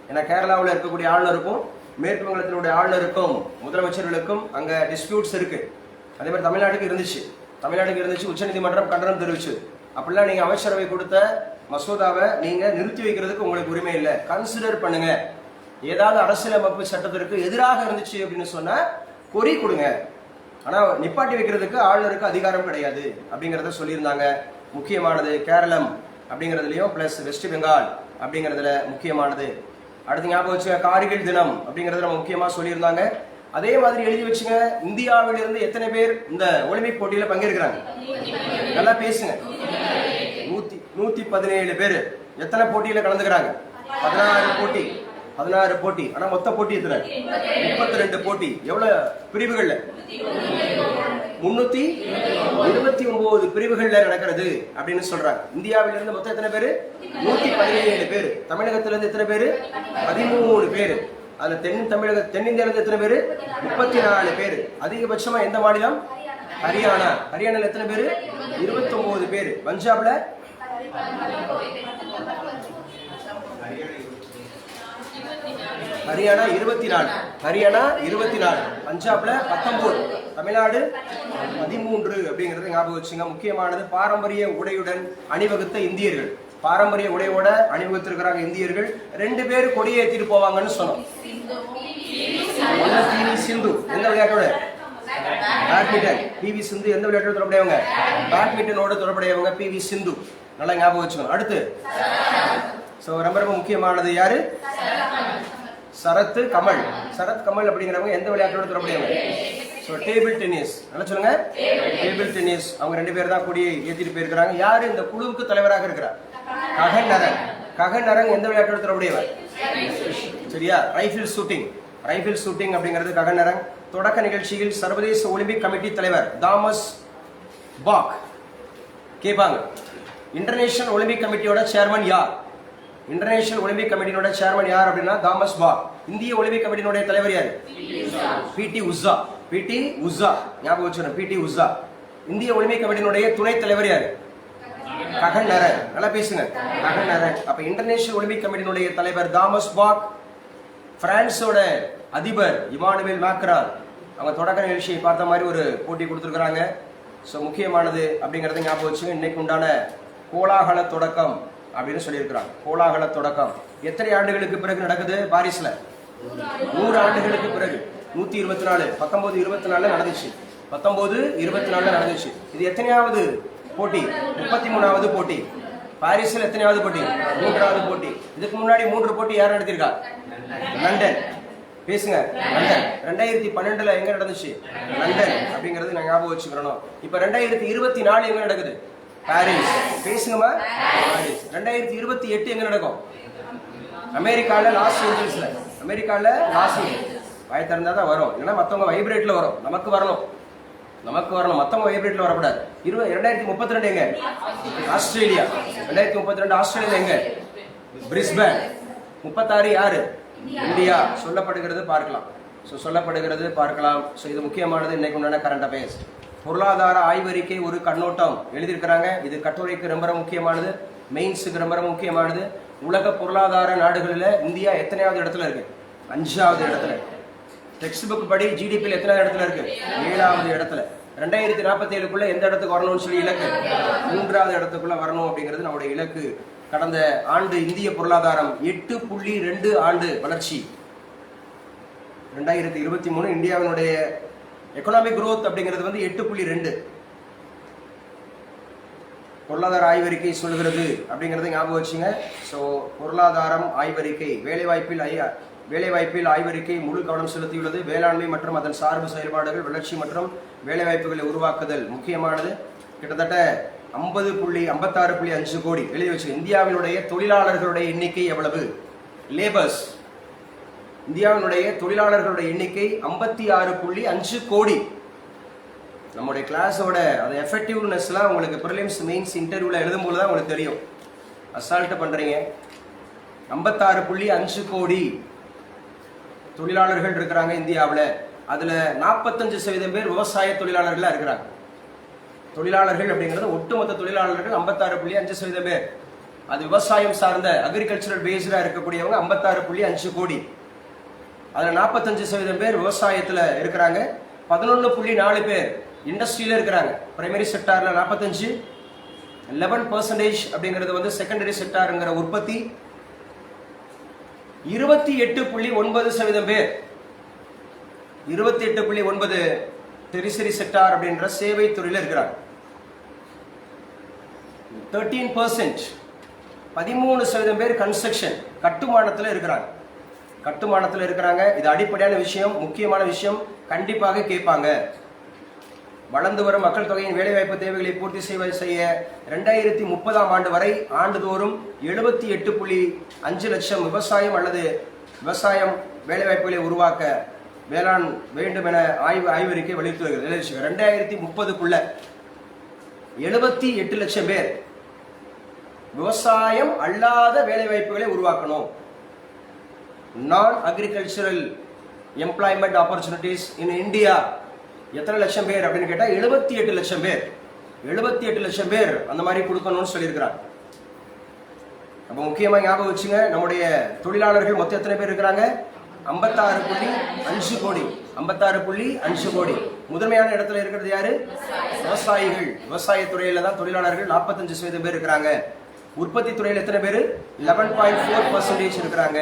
ஏன்னா கேரளாவில் இருக்கக்கூடிய ஆளுநருக்கும் மேற்கு வங்கத்தினுடைய ஆளுநருக்கும் முதலமைச்சர்களுக்கும் அங்க டிஸ்பியூட்ஸ் இருக்கு. அதே மாதிரி தமிழ்நாட்டுக்கு இருந்துச்சு. உச்சநீதிமன்றம் கண்டனம் தெரிவிச்சு, அப்படிலாம் நீங்க அமைச்சரவை கொடுத்த மசோதாவை நீங்க நிறுத்தி வைக்கிறதுக்கு உங்களுக்கு உரிமை இல்லை, கன்சிடர் பண்ணுங்க. ஏதாவது அரசியலமைப்பு சட்டத்திற்கு எதிராக இருந்துச்சு அப்படின்னு சொன்னா கொறி கொடுங்க, ஆனா நிப்பாட்டி வைக்கிறதுக்கு ஆளுநருக்கு அதிகாரம் கிடையாது அப்படிங்கறத சொல்லியிருந்தாங்க. முக்கியமானது கேரளம் அப்படிங்கிறதுலயும் பிளஸ் வெஸ்ட் பெங்கால் அப்படிங்கிறதுல முக்கியமானது. அடுத்து ஞாபகம் வச்சுங்க, கார்கில் தினம் அப்படிங்கறத நம்ம முக்கியமா சொல்லியிருந்தாங்க. அதே மாதிரி எழுதி வச்சுங்க, இந்தியாவிலிருந்து எத்தனை பேர் இந்த ஒலிம்பிக் போட்டியில பங்கேற்கிறாங்க? நல்லா பேசுங்க. 117 பேர். எத்தனை போட்டியில கலந்துக்கிறாங்க? 16 போட்டி. ஆனா மொத்த போட்டி எத்தனை? 32 போட்டி. எவ்வளவு பிரிவுகள்ல? 329 பிரிவுகள்ல நடக்கிறது அப்படின்னு சொல்றாங்க. இந்தியாவிலிருந்து மொத்தம் எத்தனை பேரு? 117 பேர். தமிழகத்துல இருந்து எத்தனை பேரு? 13 பேர். அதுல தென்னிந்தியால இருந்து எத்தனை பேரு? 34 பேர். அதிகபட்சமா எந்த மாநிலம்? ஹரியானால எத்தனை பேரு? 29 பேர். பஞ்சாப்ல ஹரியானா 24, பஞ்சாப்ல 19, தமிழ்நாடு 13 அப்படிங்கறத ஞாபகம் வச்சுங்க. முக்கியமானது பாரம்பரிய உடையுடன் அணிவகுத்த இந்தியர்கள். பாரம்பரிய உடையோட அணிவகுத்திருக்கிறாங்க இந்தியர்கள். 2 பேர் கொடியை ஏற்றிட்டு போவாங்கன்னு சொன்னோம். PV சிந்து எந்த விளையாட்டோட? பேட்மிண்டன். PV சிந்து எந்த விளையாட்டோட தொடர்புடையவங்க? பேட்மிண்டனோட தொடர்புடையவங்க PV சிந்து. நல்லா ஞாபகம் வச்சுக்கணும். அடுத்து ரொம்ப முக்கியமானது யாரு? சரத் கமல் அப்படிங்கிறவங்க எந்த விளையாட்டோட தொடர்புடையவங்க? Table tennis. நல்லா சொல்லுங்க, டேபிள் டென்னிஸ். அவங்க 2 பேர் தான் கொடியை ஏற்றிட்டு போயிருக்கிறாங்க. யாரு இந்த குழுவுக்கு தலைவராக இருக்கிறார்? ககன் நரங் எந்த விளையாட்டோட தொடர்புடையவர்? சரியா, ரைபிள் ஷூட்டிங் அப்படிங்கிறது ககன் நரங். தொடக்க நிகழ்ச்சியில் சர்வதேச ஒலிம்பிக் கமிட்டி தலைவர் தாமஸ் பாக் கேட்பாங்க, இன்டர்நேஷனல் ஒலிம்பிக் கமிட்டியோட சேர்மன் யார்? இன்டர்நேஷனல் ஒலிம்பிக் கமிட்டியோட சேர்மன் யார் அப்படின்னா தாமஸ் பாக். இந்திய ஒலிம்பிக் கமிட்டியோட தலைவர் யாரு? பிடி உஷா. ஞாபகம் வச்சுக்கணும், பிடி உஷா. இந்திய ஒலிம்பிக் கமிட்டியினுடைய துணைத் தலைவர் யாரு? ககன் நரங். நல்லா பேசுங்க, ககன் நரங். அப்ப இன்டர்நேஷனல் ஒலிம்பிக் கமிட்டியினுடைய தலைவர் தாமஸ் பாக். பிரான்ஸோட அதிபர் இமானுவேல் மேக்ரான். அவங்க தொடக்க நிகழ்ச்சியை பார்த்த மாதிரி ஒரு போட்டி கொடுத்துருக்காங்க. முக்கியமானது அப்படிங்கறத ஞாபகம் வச்சுங்க. இன்னைக்கு உண்டான கோலாகல தொடக்கம் அப்படின்னு சொல்லியிருக்கிறாங்க. கோலாகல தொடக்கம் எத்தனை ஆண்டுகளுக்கு பிறகு நடக்குது? பாரிஸ்ல 100 ஆண்டுகளுக்கு பிறகு. 124, 1924 நடந்துச்சு. 1924 நடந்துச்சு. இது எத்தனையாவது போட்டி? 33வது போட்டி. பாரிஸ்ல எத்தனையாவது போட்டி? 3வது போட்டி. இதுக்கு முன்னாடி 3 போட்டி யார் நடத்திருக்கா? லண்டன். பேசுங்க, லண்டன். 2012 எங்க நடந்துச்சு? லண்டன் அப்படிங்கறது நான் ஞாபகம் வச்சுக்கிறோம். இப்ப 2024 எங்க நடக்குது? பாரிஸ். பேசுங்கம்மா, பாரிஸ். 2028 எங்க நடக்கும்? அமெரிக்கால லாஸ் ஏஞ்சல்ஸ்ல. வாய் திறந்தா தான் வரும், இல்லைன்னா மத்தவங்க வைப்ரேட்ல வரும். நமக்கு வரணும், மத்தவங்க வைப்ரேட்ல வரக்கூடாது. 2032 எங்க? ஆஸ்திரேலியா. 2032 ஆஸ்திரேலியா எங்க? பிரிஸ்பேன். 36 யாரு? இந்தியா. சொல்லப்படுகிறது பார்க்கலாம். இது முக்கியமானது. இன்னைக்கு உண்டான கரண்ட் அஃபேர்ஸ். பொருளாதார ஆய்வறிக்கை ஒரு கண்ணோட்டம் எழுதியிருக்கிறாங்க. இது கட்டுரைக்கு ரொம்ப முக்கியமானது, மெயின்ஸுக்கு ரொம்ப முக்கியமானது. உலக பொருளாதார நாடுகளில் இந்தியா எத்தனையாவது இடத்துல இருக்கு? 5வது இடத்துல. டெக்ஸ்ட் புக் படி ஜிடிபியில் எத்தனாவது இடத்துல இருக்கு? 7வது இடத்துல. 2047க்குள்ள எந்த இடத்துக்கு வரணும்னு சொல்லி இலக்கு? 3வது இடத்துக்குள்ள வரணும் அப்படிங்கிறது நம்முடைய இலக்கு. கடந்த ஆண்டு இந்திய பொருளாதாரம் 8.2 ஆண்டு வளர்ச்சி. 2023 இந்தியாவினுடைய எக்கனாமிக் growth அப்படிங்கிறது 8.2 பொருளாதார ஆய்வறிக்கை சொல்கிறது அப்படிங்கறத ஞாபகம் வச்சுங்க. பொருளாதாரம் ஆய்வறிக்கை, வேலைவாய்ப்பில் ஆய்வறிக்கை முழு கவனம் செலுத்தியுள்ளது. வேளாண்மை மற்றும் அதன் சார்பு செயல்பாடுகள், வளர்ச்சி மற்றும் வேலைவாய்ப்புகளை உருவாக்குதல் முக்கியமானது. கிட்டத்தட்ட 56.5 கோடி எழுதி வச்சு. இந்தியாவினுடைய தொழிலாளர்களுடைய எண்ணிக்கை எவ்வளவு? லேபர்ஸ். இந்தியாவினுடைய தொழிலாளர்களுடைய எண்ணிக்கை 56.5 கோடி. நம்முடைய கிளாஸோட அந்த எஃபெக்டிவ்னஸ்லாம் உங்களுக்கு ப்ரிலிம்ஸ் மெயின்ஸ் இன்டர்வியூல எழுதும்போது தான் உங்களுக்கு தெரியும். அசால்ட் பண்றீங்க. 56.5 கோடி தொழிலாளர்கள் இருக்கிறாங்க இந்தியாவில். அதுல 45% பேர் விவசாய தொழிலாளர்களா இருக்கிறாங்க. தொழிலாளர்கள் அப்படிங்கிறது ஒட்டுமொத்த தொழிலாளர்கள் 56.5% பேர். அது விவசாயம் சார்ந்த அக்ரிகல்ச்சரல் பேஸ்டா இருக்கக்கூடியவங்க 56.5 கோடி. அதுல 45% பேர் விவசாயத்துல இருக்கிறாங்க. 11.4 பேர் இண்டஸ்ட்ரியில இருக்கிறாங்க. பிரைமரி செக்டார்ல 45, 11% அப்படிங்கிறது வந்து செகண்டரி செக்டார்ங்கிற உற்பத்தி. 28.9% பேர் 28.9 டெரிசரி செக்டார் அப்படின்ற சேவை துறையில இருக்கிறாங்க. 13% பேர் கன்ஸ்ட்ரக்ஷன் கட்டுமானத்துல இருக்கிறாங்க. கட்டுமானத்துல இருக்கிறாங்க. இது அடிப்படையான விஷயம், முக்கியமான விஷயம், கண்டிப்பாக கேட்பாங்க. வளர்ந்து வரும் மக்கள் தொகையின் வேலைவாய்ப்பு தேவைகளை பூர்த்தி செய்ய 2030ஆம் ஆண்டு வரை ஆண்டுதோறும் 78.5 லட்சம் விவசாயம் அல்லது விவசாயம் வேலைவாய்ப்புகளை உருவாக்க வேளாண் வேண்டும் என ஆய்வறிக்கை வெளியிட்டு வருகிறது. 2030க்குள்ள 78 லட்சம் பேர் விவசாயம் அல்லாத வேலைவாய்ப்புகளை உருவாக்கணும். நான் agricultural employment opportunities in India எத்தனை லட்சம் பேர் அப்படின்னு கேட்டா 78 லட்சம் பேர். 78 லட்சம் பேர் அந்த மாதிரி கொடுக்கணும்னு சொல்லியிருக்கிறாங்க. அப்ப முக்கியமா ஞாபகம் வச்சுங்க, நம்முடைய தொழிலாளர்கள் மொத்தம் எத்தனை பேர் இருக்கிறாங்க? 56.5 கோடி. 56.5 கோடி. முதன்மையான இடத்துல இருக்கிறது யாரு? விவசாயிகள். விவசாய துறையில தான் தொழிலாளர்கள் 45% பேர் இருக்கிறாங்க. உற்பத்தி துறையில எத்தனை பேர்? 11.4% இருக்கிறாங்க.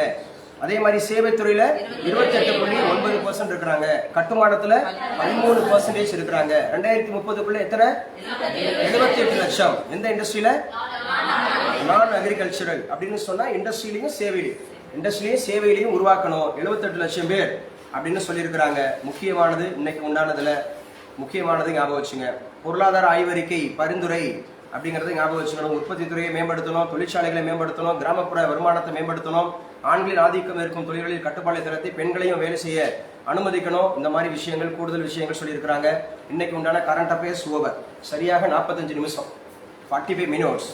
அதே மாதிரி சேவை துறையில 28.9% இருக்கிறாங்க. கட்டுமானத்துல 13% இருக்கிறாங்க. 2030க்குள்ள எத்தனை? 78 லட்சம். எந்த இண்டஸ்ட்ரியில? நான் அக்ரிகல்ச்சரல் அப்படின்னு சொன்னா இண்டஸ்ட்ரியிலையும் சேவையிலையும் உருவாக்கணும். 78 லட்சம் பேர் அப்படின்னு சொல்லியிருக்கிறாங்க. முக்கியமானது இன்னைக்கு உண்டானதுல முக்கியமானது ஞாபகம் வச்சுங்க. பொருளாதார ஆய்வறிக்கை பரிந்துரை அப்படிங்கறத ஞாபகம் வச்சுக்கணும். உற்பத்தி துறையை மேம்படுத்தணும், தொழிற்சாலைகளை மேம்படுத்தணும், கிராமப்புற வருமானத்தை மேம்படுத்தணும், ஆண்களின் ஆதிக்கம் இருக்கும் தொழில்களில் கட்டுப்பாடு தரத்தை பெண்களையும் வேலை செய்ய அனுமதிக்கணும். இந்த மாதிரி விஷயங்கள், கூடுதல் விஷயங்கள் சொல்லியிருக்கிறாங்க. இன்னைக்கு உண்டான கரண்ட் அஃபேர்ஸ் ஓவர். சரியாக 45 நிமிஷம், 45 மினிட்ஸ்.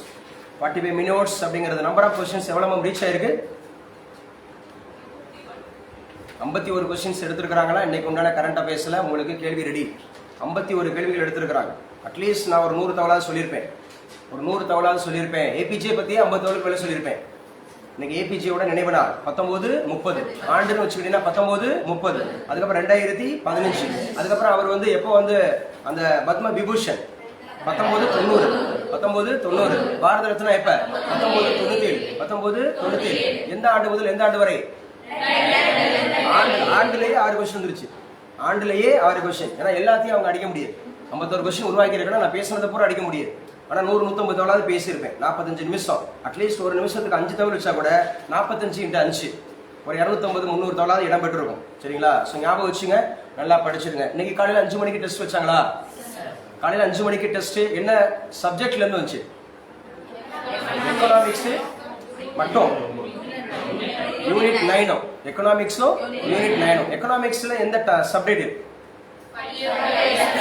45 மினிட்ஸ் அப்படிங்கிறது நம்பர் ஆஃப் கொஸ்டின்ஸ் எவ்வளவு ரீச் ஆயிருக்கு? 51 கொஸ்டின்ஸ் எடுத்திருக்கிறாங்களா? இன்னைக்கு உண்டான கரண்ட் அஃபேர்ஸ்ல உங்களுக்கு கேள்வி ரெடி. 51 கேள்விகள் எடுத்திருக்கிறாங்க. அட்லீஸ்ட் நான் ஒரு 100 தவளாவது சொல்லியிருப்பேன். ஏபிஜே பத்தியே 50 தவளுக்கு மேல சொல்லியிருப்பேன். இன்னைக்கு ஏபிஜேயோட நினைவு நாள் 1930 ஆண்டுன்னு வச்சுக்கிட்டீங்கன்னா 1930. அதுக்கப்புறம் 2015. அதுக்கப்புறம் அவர் வந்து எப்போ வந்து அந்த பத்ம விபூஷன் 1990. பாரத ரத்னா எப்ப? 1997. எந்த ஆண்டு முதல் எந்த ஆண்டு வரை? ஆண்டுலேயே 6 கொஸ்டின் வந்துருச்சு. ஆண்டுலேயே 6 கொஸ்டின். ஏன்னா எல்லாத்தையும் அவங்க அடிக்க முடியாது. 51 கொஸ்டின் உருவாக்கி இருக்கணும். நான் பேசுனதை பூரா அடிக்க முடியாது. ஆனா 100-150 தவளாவது பேசியிருப்பேன். 45 நிமிஷம். அட்லீஸ்ட் ஒரு நிமிஷத்துக்கு 5 தவள் வச்சா கூட 45 × 5 ஒரு 250-300 தவளாவது இடம் பெற்றிருக்கும். சரிங்களா? ஸோ ஞாபகம் வச்சுங்க, நல்லா படிச்சிருங்க. இன்னைக்கு காலையில் 5 மணிக்கு டெஸ்ட் வச்சாங்களா? காலையில் 5 மணிக்கு டெஸ்ட் என்ன சப்ஜெக்ட்ல இருந்து வந்துச்சு? எக்கனாமிக்ஸ் மட்டும். யூனிட் 9. எக்கனாமிக்ஸும் யூனிட் 9. எக்கனாமிக்ஸ்ல எந்த சப்ஜெக்ட்?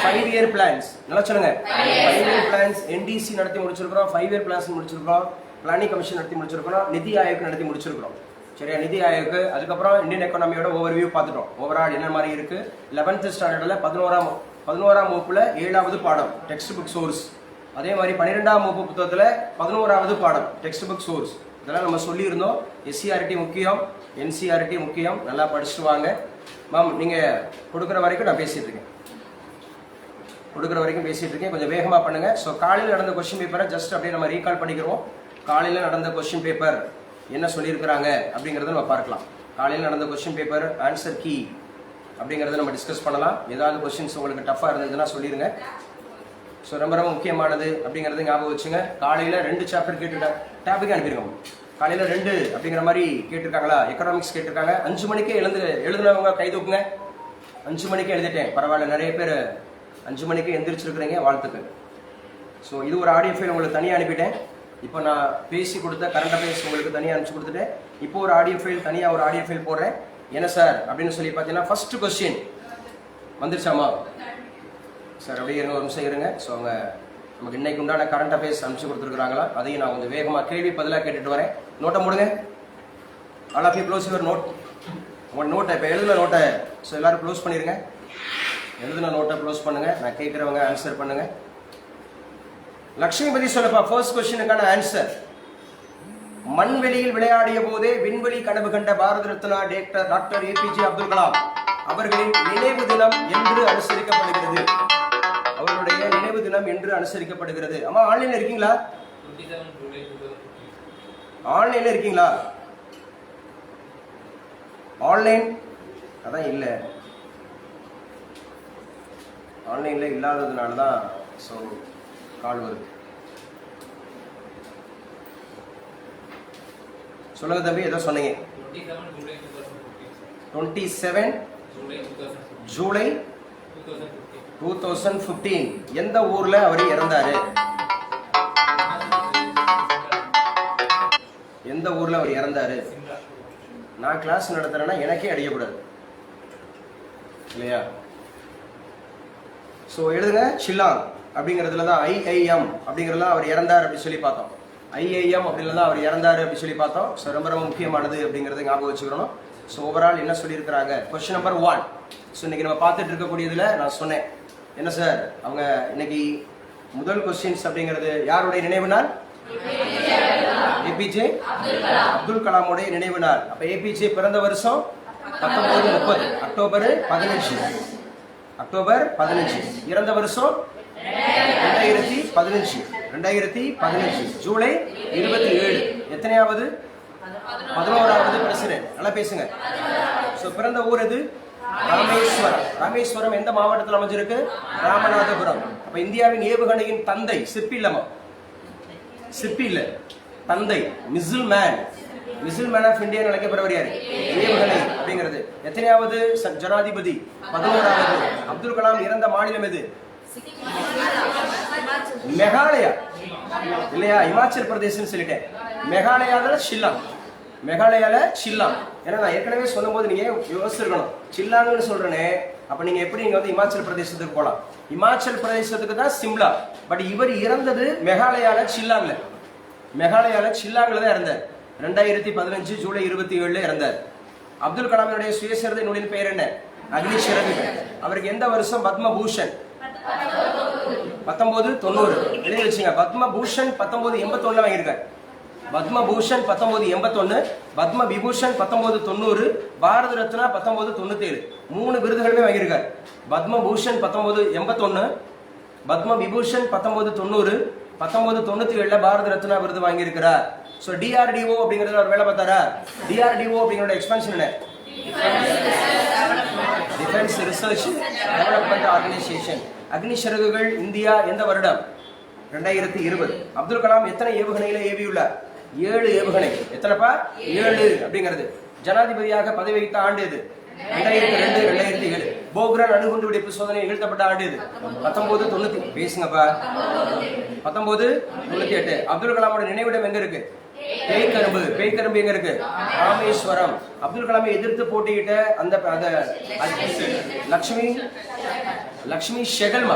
5 year plans. நல்லா சொல்லுங்க. 5 இயர் பிளான்ஸ் என்டிசி நடத்தி முடிச்சிருக்கிறோம். 5 இயர் பிளான்ஸ் முடிச்சிருக்கிறோம். பிளானிங் கமிஷன் நடத்தி முடிச்சிருக்கிறோம். நிதி ஆயோக் நடத்தி முடிச்சிருக்கிறோம். சரியா? நிதி ஆயோக். அதுக்கப்புறம் இந்தியன் எக்கானமியோட ஓவர்வியூ பார்த்துட்டோம். ஓவரால் என்ன மாதிரி இருக்கு. 11th ஸ்டாண்டர்ட்ல 11ஆம் வகுப்புல 7வது பாடம் டெக்ஸ்ட் புக் சோர்ஸ். அதே மாதிரி 12ஆம் வகுப்பு புத்தகத்துல 11வது பாடம் டெக்ஸ்ட் புக் சோர்ஸ். இதெல்லாம் நம்ம சொல்லியிருந்தோம். எஸ்சிஆர்டி முக்கியம், என்சிஆர்டி முக்கியம். நல்லா படிச்சுட்டு வாங்க. மேம் நீங்க கொடுக்குற வரைக்கும் நான் பேசிட்டு இருக்கேன். கொஞ்சம் வேகமா பண்ணுங்க. ஸோ காலையில் நடந்த கொஸ்டின் பேப்பரை ஜஸ்ட் அப்படியே நம்ம ரீகால் பண்ணிக்கிறோம். காலையில் நடந்த கொஸ்டின் பேப்பர் என்ன சொல்லியிருக்கிறாங்க அப்படிங்கிறத நம்ம பார்க்கலாம். காலையில் நடந்த கொஸ்டின் பேப்பர் ஆன்சர் கீ அப்படிங்கிறத நம்ம டிஸ்கஸ் பண்ணலாம். ஏதாவது கொஸ்டின்ஸ் உங்களுக்கு டஃபாக இருந்ததுன்னா சொல்லிடுங்க. ஸோ ரொம்ப ரொம்ப முக்கியமானது அப்படிங்கிறது ஞாபகம் வச்சுங்க. காலையில் 2 சாப்டர் கேட்டுருக்காங்க. டாபிக் அனுப்பியிருக்கோம். காலையில் 2 அப்படிங்கிற மாதிரி கேட்டிருக்காங்களா? எக்கனாமிக்ஸ் கேட்டிருக்காங்க. 5 மணிக்கே எழுதுனவங்க கை தூக்குங்க. 5 மணிக்கு எழுதிட்டேன். பரவாயில்ல, நிறைய பேர் 5 மணிக்கு எந்திரிச்சிருக்கிறீங்க. வாழ்த்துக்கள். ஸோ இது ஒரு ஆடியோ ஃபைல் உங்களுக்கு தனியாக அனுப்பிட்டேன். இப்போ நான் பேசி கொடுத்த கரண்ட் அஃபேர்ஸ் உங்களுக்கு தனியாக அனுப்பிச்சு கொடுத்துட்டேன். இப்போ ஒரு ஆடியோ ஃபைல் தனியாக ஒரு ஆடியோ ஃபைல் போடுறேன். என்ன சார் அப்படின்னு சொல்லி பார்த்தீங்கன்னா ஃபர்ஸ்ட் கொஸ்டின் வந்துருச்சாமா சார்? அப்படியே இருங்க, ஒரு நிமிஷம் இருங்க. ஸோ அவங்க நமக்கு இன்னைக்கு உண்டான கரண்ட் அஃபேர்ஸ் அனுப்பிச்சு கொடுத்துருக்காங்களா? அதையும் நான் கொஞ்சம் வேகமாக கேள்வி பதிலாக கேட்டுட்டு வரேன். நோட்டை போடுங்க. All of you close your note. உங்களோட நோட்டை இப்போ எழுதுன நோட்டை ஸோ எல்லாரும் க்ளோஸ் பண்ணிடுங்க. எழுதுன நோட்டை க்ளோஸ் பண்ணுங்க. நான் கேட்குறவங்க ஆன்சர் பண்ணுங்க. லட்சுமிபதி சொல்லப்பா. First கொஸ்டினுக்கான answer. மண்வெளியில் விளையாடிய போதே விண்வெளி கனவு கண்ட பாரத ரத்னா டாக்டர் ஏபிஜே அப்துல் கலாம் அவர்களின் நினைவு தினம் என்று அனுசரிக்கப்படுகிறது. அவருடைய நினைவு தினம் என்று அனுசரிக்கப்படுகிறது. அம்மா ஆன்லைன்ல இருக்கீங்களா? ஆன்லைன்ல இருக்கீங்களா? ஆன்லைன் அதான் இல்ல, ஆன்லைன்ல இல்லாததுனால தான் ஸோ கால் வருது. சொல்லுங்க தம்பி, ஏதோ சொன்னீங்க. 27 ஜூலை 2015 எந்த ஊர்ல அவர் இறந்தாரு? எந்த ஊர்ல அவர் இறந்தாரு? நான் கிளாஸ் நடத்துறேன்னா எனக்கே அடிக்கக்கூடாது இல்லையா? ஸோ எழுதுங்க. ஷில்லாங் அப்படிங்கிறதுல தான் IIM அப்படிங்கிறதுல அவர் இறந்தார் அப்படின்னு சொல்லி பார்த்தோம். IIM அப்படின்ல தான் அவர் இறந்தாரு அப்படின்னு சொல்லி பார்த்தோம். ஸோ ரொம்ப ரொம்ப முக்கியமானது அப்படிங்கிறத ஞாபகம் வச்சுக்கிறோம். ஸோ ஓவரால் என்ன சொல்லியிருக்கிறாங்க? Question number 1. ஸோ இன்னைக்கு நம்ம பார்த்துட்டு இருக்கக்கூடியதுல நான் சொன்னேன் என்ன சார், அவங்க இன்னைக்கு முதல் கொஸ்டின்ஸ் அப்படிங்கிறது யாருடைய நினைவு நாள்? ஏபிஜே அப்துல் கலாமுடைய நினைவு நாள். அப்ப ஏபிஜே பிறந்த வருஷம் 1930 அக்டோபர் 15. அக்டோபர் 15. இறந்த வருஷம் 2015 ஜூலை 27. எத்தனையாவது? 11வது பிரசிடென்ட். நல்லா பேசுங்க. சோ பிறந்த ஊர் எது? ராமேஸ்வரம். ராமேஸ்வரம் எந்த மாவட்டத்தில் அமைஞ்சிருக்கு? ராமநாதபுரம். அப்ப இந்தியாவின் ஏவுகணையின் தந்தை சிற்பி இல்லமா? சிற்பி இல்ல, தந்தை. மிசில் மேன் ஆஃப் இந்தியா அழைக்கப்படுவர் யாரு? ஏவுகணை அப்படிங்கிறது. எத்தனையாவது ஜனாதிபதி? 11வது. அப்துல் கலாம் இறந்த மாநிலம் எது? மேகாலயா இல்லையா? இமாச்சல் பிரதேசம் சொல்லிட்டேன். மேகாலயால ஷில்லாங். மேகாலயால ஷில்லாங். ஏன்னா நான் ஏற்கனவே சொல்லும் போது நீங்க யோசிச்சிருக்கணும், ஷில்லாங்னு சொல்றேனே, அப்ப நீங்க எப்படி நீங்க வந்து இமாச்சல் பிரதேசத்துக்கு போலாம்? இமாச்சல் பிரதேசத்துக்கு தான் சிம்லா. பட் இவர் இறந்தது மேகாலயால ஷில்லாங்ல. மேகாலயால ஷில்லாங்ல தான் இறந்தார். 2015 ஜூலை 27 இறந்தார். அப்துல் கலாமினுடைய சுயசரிதை நூலின் பெயர் என்ன? அக்னி சிறகுகள். அவருக்கு எந்த வருஷம் பத்மபூஷன்? 1990. எழுதி வச்சுங்க. பத்மபூஷன் 1981 வாங்கியிருக்காரு. பத்மபூஷன் 1981, பத்ம விபூஷன் 1990, பாரத ரத்னா 1997. 3 விருதுகளுமே வாங்கியிருக்காரு. பத்மபூஷன் 1981, பத்ம விபூஷன் 1990, 1997 பாரத ரத்னா விருது வாங்கியிருக்கிறார். ஸோ DRDO அப்படிங்கிறது அவர் வேலை பார்த்தாரா? DRDO அப்படிங்கிற எக்ஸ்பென்ஷன் என்ன? Defence research development organisation. Agni Siragugal India எந்த வருடம்? 2020. அப்துல் கலாம் எத்தனை ஏவுகணைகளை ஏவியுள்ளார்? 7 ஏவுகணை. எத்தனைப்பா? 7 அப்படிங்கிறது. ஜனாதிபதியாக பதவி வகித்த ஆண்டு எது? 2002, 2007. போக்ரான் அணுகுண்டு வெடிப்பு சோதனை நிகழ்த்தப்பட்ட ஆண்டு எது? 1990. பேசுங்கப்பா. 1998. அப்துல் கலாமோட நினைவிடம் எங்க இருக்கு? பேய்கரும்பு எங்க இருக்கு? ராமேஸ்வரம். அப்துல் கலாமை எதிர்த்து போட்டியிட்ட அந்த லக்ஷ்மி ஷெகல்.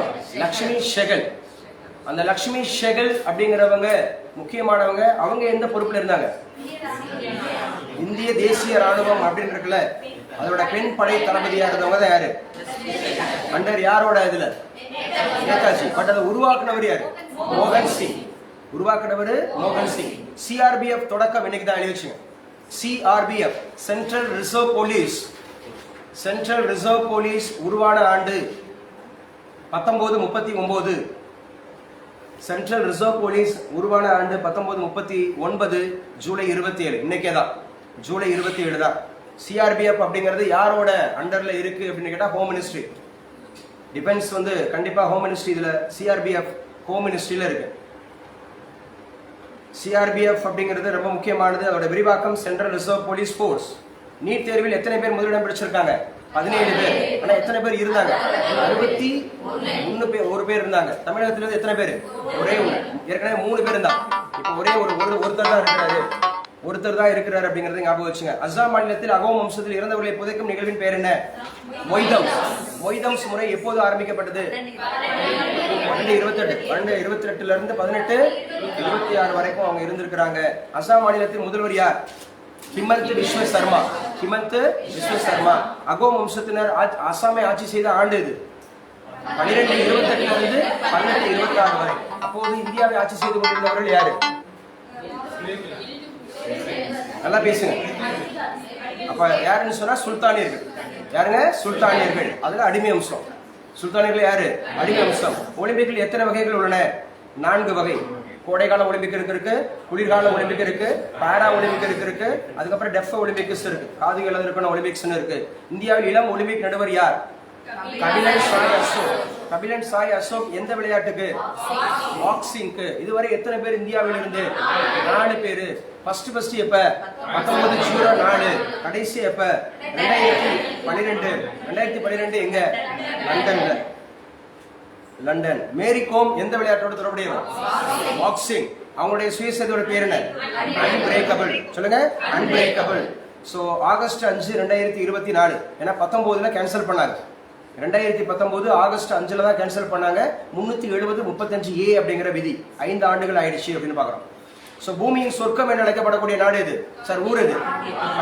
அந்த லக்ஷ்மி ஷெகல் அப்படிங்கிறவங்க முக்கியமானவங்க. அவங்க எந்த பொறுப்புல இருந்தாங்க? இந்திய தேசிய ராணுவம் அப்படின்னு இருக்குல்ல, அதோட பெண் படை தளபதியா இருந்தவங்க தான் யாரு? அண்டர் யாரோட இதுல? நேதாஜி. பட் அதை உருவாக்குனவர் யாரு? மோகன் சிங். CRPF தொடக்கம் இன்னைக்கு தான் எழுதிச்சுங்க. CRPF சென்ட்ரல் ரிசர்வ் போலீஸ் உருவான ஆண்டு 1939. சென்ட்ரல் ரிசர்வ் போலீஸ் உருவான ஆண்டு 1939 ஜூலை 27. இன்னைக்கே தான் ஜூலை 27 தான். CRPF அப்படிங்கிறது யாரோட அண்டர்ல இருக்கு அப்படின்னு கேட்டா ஹோம் மினிஸ்ட்ரி. டிஃபென்ஸ் வந்து கண்டிப்பா ஹோம் மினிஸ்ட்ரி. இதுல CRPF ஹோம் மினிஸ்ட்ரியில இருக்கு. CRPF அப்படிங்கிறது ரொம்ப முக்கியமானது. அதோட விரிவாக்கம் central reserve police force. NEET தேர்வில் எத்தனை பேர் முதலிடம் பிடிச்சிருக்காங்க? 17 பேர். ஆனா எத்தனை பேர் இருந்தாங்க? 61 பேர் இருந்தாங்க. தமிழகத்துல இருந்து எத்தனை பேர்? ஒரே ஒன்று. ஏற்கனவே 3 பேர் இருந்தாங்க. இப்போ ஒரே ஒருத்தர் தான் இருக்கிறாரு அப்படிங்கறத ஞாபகம் வச்சுங்க. அஸ்ஸாம் மாநிலத்தில் அகோம் வம்சத்தில் இறந்தவர்களை புதைக்கும் நிகழ்வின் பெயர் என்ன? மொய்தம்ஸ் முறை எப்போது ஆரம்பிக்கப்பட்டது? 1228 இருந்து 1826 வரைக்கும் அவங்க இருந்திருக்கிறாங்க. அஸ்ஸாம் மாநிலத்தின் முதல்வர் யார்? ஹிமந்த் விஸ்வ சர்மா. அகோம் வம்சத்தினர் அஸ்ஸாமை ஆட்சி செய்த ஆண்டு இது 1228 இருந்து 1826 வரை. அப்போது இந்தியாவை ஆட்சி செய்து கொண்டிருந்தவர்கள் யாரு? நல்லா பேசுங்க. அப்ப யாருன்னு சொன்னா சுல்தானியர்கள். யாருங்க? சுல்தானியர்கள். அதுல அடிமை அம்சம். சுல்தானியர்கள் யாரு? அடிமை அம்சம். ஒலிம்பிக்கில் எத்தனை வகைகள் உள்ளன? 4 வகை. கோடைக்கால ஒலிம்பிக் இருக்கு, குளிர்கால ஒலிம்பிக் இருக்கு, பாரா ஒலிம்பிக் இருக்கு, அதுக்கப்புறம் டெஃப் ஒலிம்பிக்ஸ் இருக்கு, காது கேளாதவருக்கான ஒலிம்பிக்ஸ் இருக்கு. இந்தியாவில் இளம் ஒலிம்பிக் நடுவர் யார்? கபிலன் சாய் அசோக். கபிலன் சாய் அசோக் எந்த விளையாட்டுக்கு? பாக்ஸிங்க்கு. இதுவரை எத்தனை பேர் இந்தியாவில் இருந்து? 4 பேரு. ஃபர்ஸ்ட் எப்ப? 1904. கடைசி எப்ப? 2012. 2012 எங்க? லண்டன்ல. லண்டன். மேரி கோம் எந்த விளையாட்டோட தொடர்புடையவர்? பாக்ஸிங். அவங்களுடைய சுயசரிதையோட பேர் என்ன? அன்பிரேக்கபிள். சொல்லுங்க, அன்பிரேக்கபிள். So August 5, 2024. ஏன்னா 19ல கேன்சல் பண்ணாங்க. 2019 ஆகஸ்ட் 5ல தான் கேன்சல் பண்ணாங்க. 370-35A அப்படிங்கிற விதி 5 ஆண்டுகள் ஆயிடுச்சு அப்படின்னு பாக்குறோம். சோ பூமியின் சொர்க்கம் என்று அழைக்கப்படக்கூடிய நாடு எது சார்? ஊர் எது?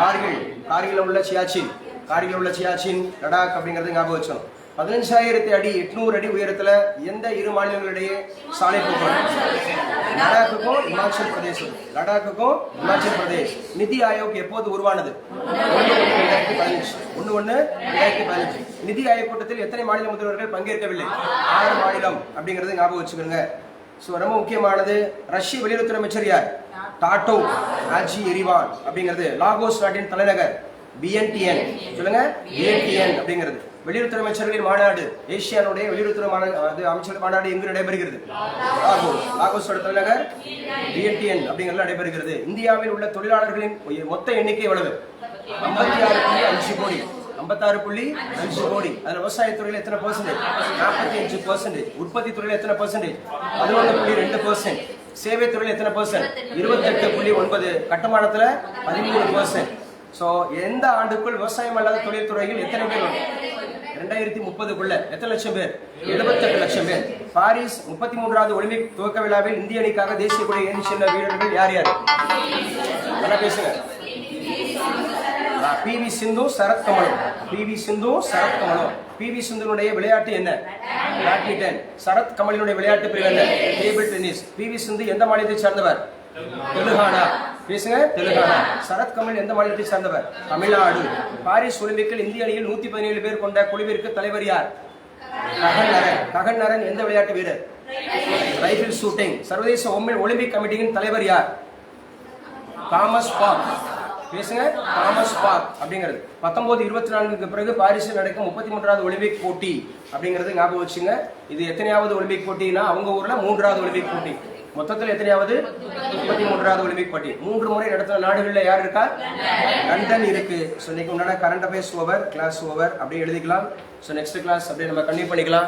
கார்கில். கார்கில் உள்ள சியாச்சின். கார்கில் உள்ள சியாச்சின், லடாக் அப்படிங்கறது ஞாபகம் வச்சோம். 15,000 அடி 800 அடி உயரத்துல எந்த 2 மாநிலங்களிடையே சாலை போக்குவரத்து? லடாக்குக்கும் இமாச்சல் பிரதேசம். லடாக்குக்கும் இமாச்சல் பிரதேஷ். நிதி ஆயோக் எப்போது உருவானது? 1/1/2015. நிதி ஆயோக் கூட்டத்தில் எத்தனை மாநில முதல்வர்கள் பங்கேற்கவில்லை? 6 மாநிலம் அப்படிங்கறது ஞாபகம் வச்சுக்கோங்க. சோ ரொம்ப முக்கியமானது, ரஷ்ய வெளியுறவுத்துறை அமைச்சர் யார்? டாட்டோ ஆஜி எரிவான் அப்படிங்கிறது. லாகோஸ் நாட்டின் தலைநகர் BNTN. சொல்லுங்க, BNTN அப்படிங்கிறது. வெளியுறவுத்துறை அமைச்சர்களின் மாநாடு, ஏசியானுடைய வெளியுறவுத்துறை அமைச்சர் மாநாடு எங்கு நடைபெறுகிறது? லாகோஸ். லாகோஸோட தலைநகர் BNTN அப்படிங்கிறது நடைபெறுகிறது. இந்தியாவில் உள்ள தொழிலாளர்களின் மொத்த எண்ணிக்கை எவ்வளவு? 56.5 கோடி. 56.5 கோடி. அதுல விவசாயத்துறையில எத்தனை %? 45%. உற்பத்தி துறையில எத்தனை %? 11.2%. சேவை துறையில எத்தனை %? 28.9%. கட்டுமானத்துல 13%. சோ எந்த ஆண்டுக்குள் விவசாயம் அல்லாத தொழில் துறையில் எத்தனை பேர்? 2030க்குள்ள எத்தனை லட்சம் பேர்? 78 லட்சம் பேர். பாரிஸ் 33வது ஒலிம்பிக் துவக்க விழாவில் இந்திய அணிக்காக தேசிய கொடியை ஏந்தி சென்ற வீரர்கள் யார் யார்? நல்லா பேசுங்க. PV சிந்து, சரத் கமலம். PV சிந்து, சரத் கமலம். PV சிந்துனுடைய விளையாட்டு என்ன? பேட்மிண்டன். சரத் கமலினுடைய விளையாட்டு பிரிவு என்ன? Table tennis. PV சிந்து எந்த மாநிலத்தை சார்ந்தவர்? தெலுங்கானா. பேசுங்க, தெலுங்கானா. சரத் கமல் எந்த மாநிலத்தை சார்ந்தவர்? தமிழ்நாடு. பாரிஸ் ஒலிம்பிக்கில் இந்திய அணியில் 117 பேர் கொண்ட குழுவிற்கு தலைவர் யார்? ககன் நரன். ககன் நரன் எந்த விளையாட்டு வீரர்? Rifle shooting. சர்வதேச ஒலிம்பிக் கமிட்டியின் தலைவர் யார்? தாமஸ் பாக். பேசுங்க, தாமஸ் பாக் அப்படிங்கிறது. 1924க்கு பிறகு பாரிஸில் நடக்கும் 33வது ஒலிம்பிக் போட்டி அப்படிங்கிறது ஞாபகம் வச்சுங்க. இது எத்தனையாவது ஒலிம்பிக் போட்டினா அவங்க ஊர்ல 3வது ஒலிம்பிக் போட்டி. மொத்தத்தில் எத்தனையாவது? 33வது ஒலிம்பிக் போட்டி. 3 முறை நடத்தின நாடுகள்ல யார் இருக்கா? லண்டன் இருக்கு. சோ இன்னைக்கு உண்டான current affairs over, class over அப்படி எழுதிக்கலாம். சோ நெக்ஸ்ட் கிளாஸ் அப்படியே நம்ம கண்டினியூ பண்ணிக்கலாம்.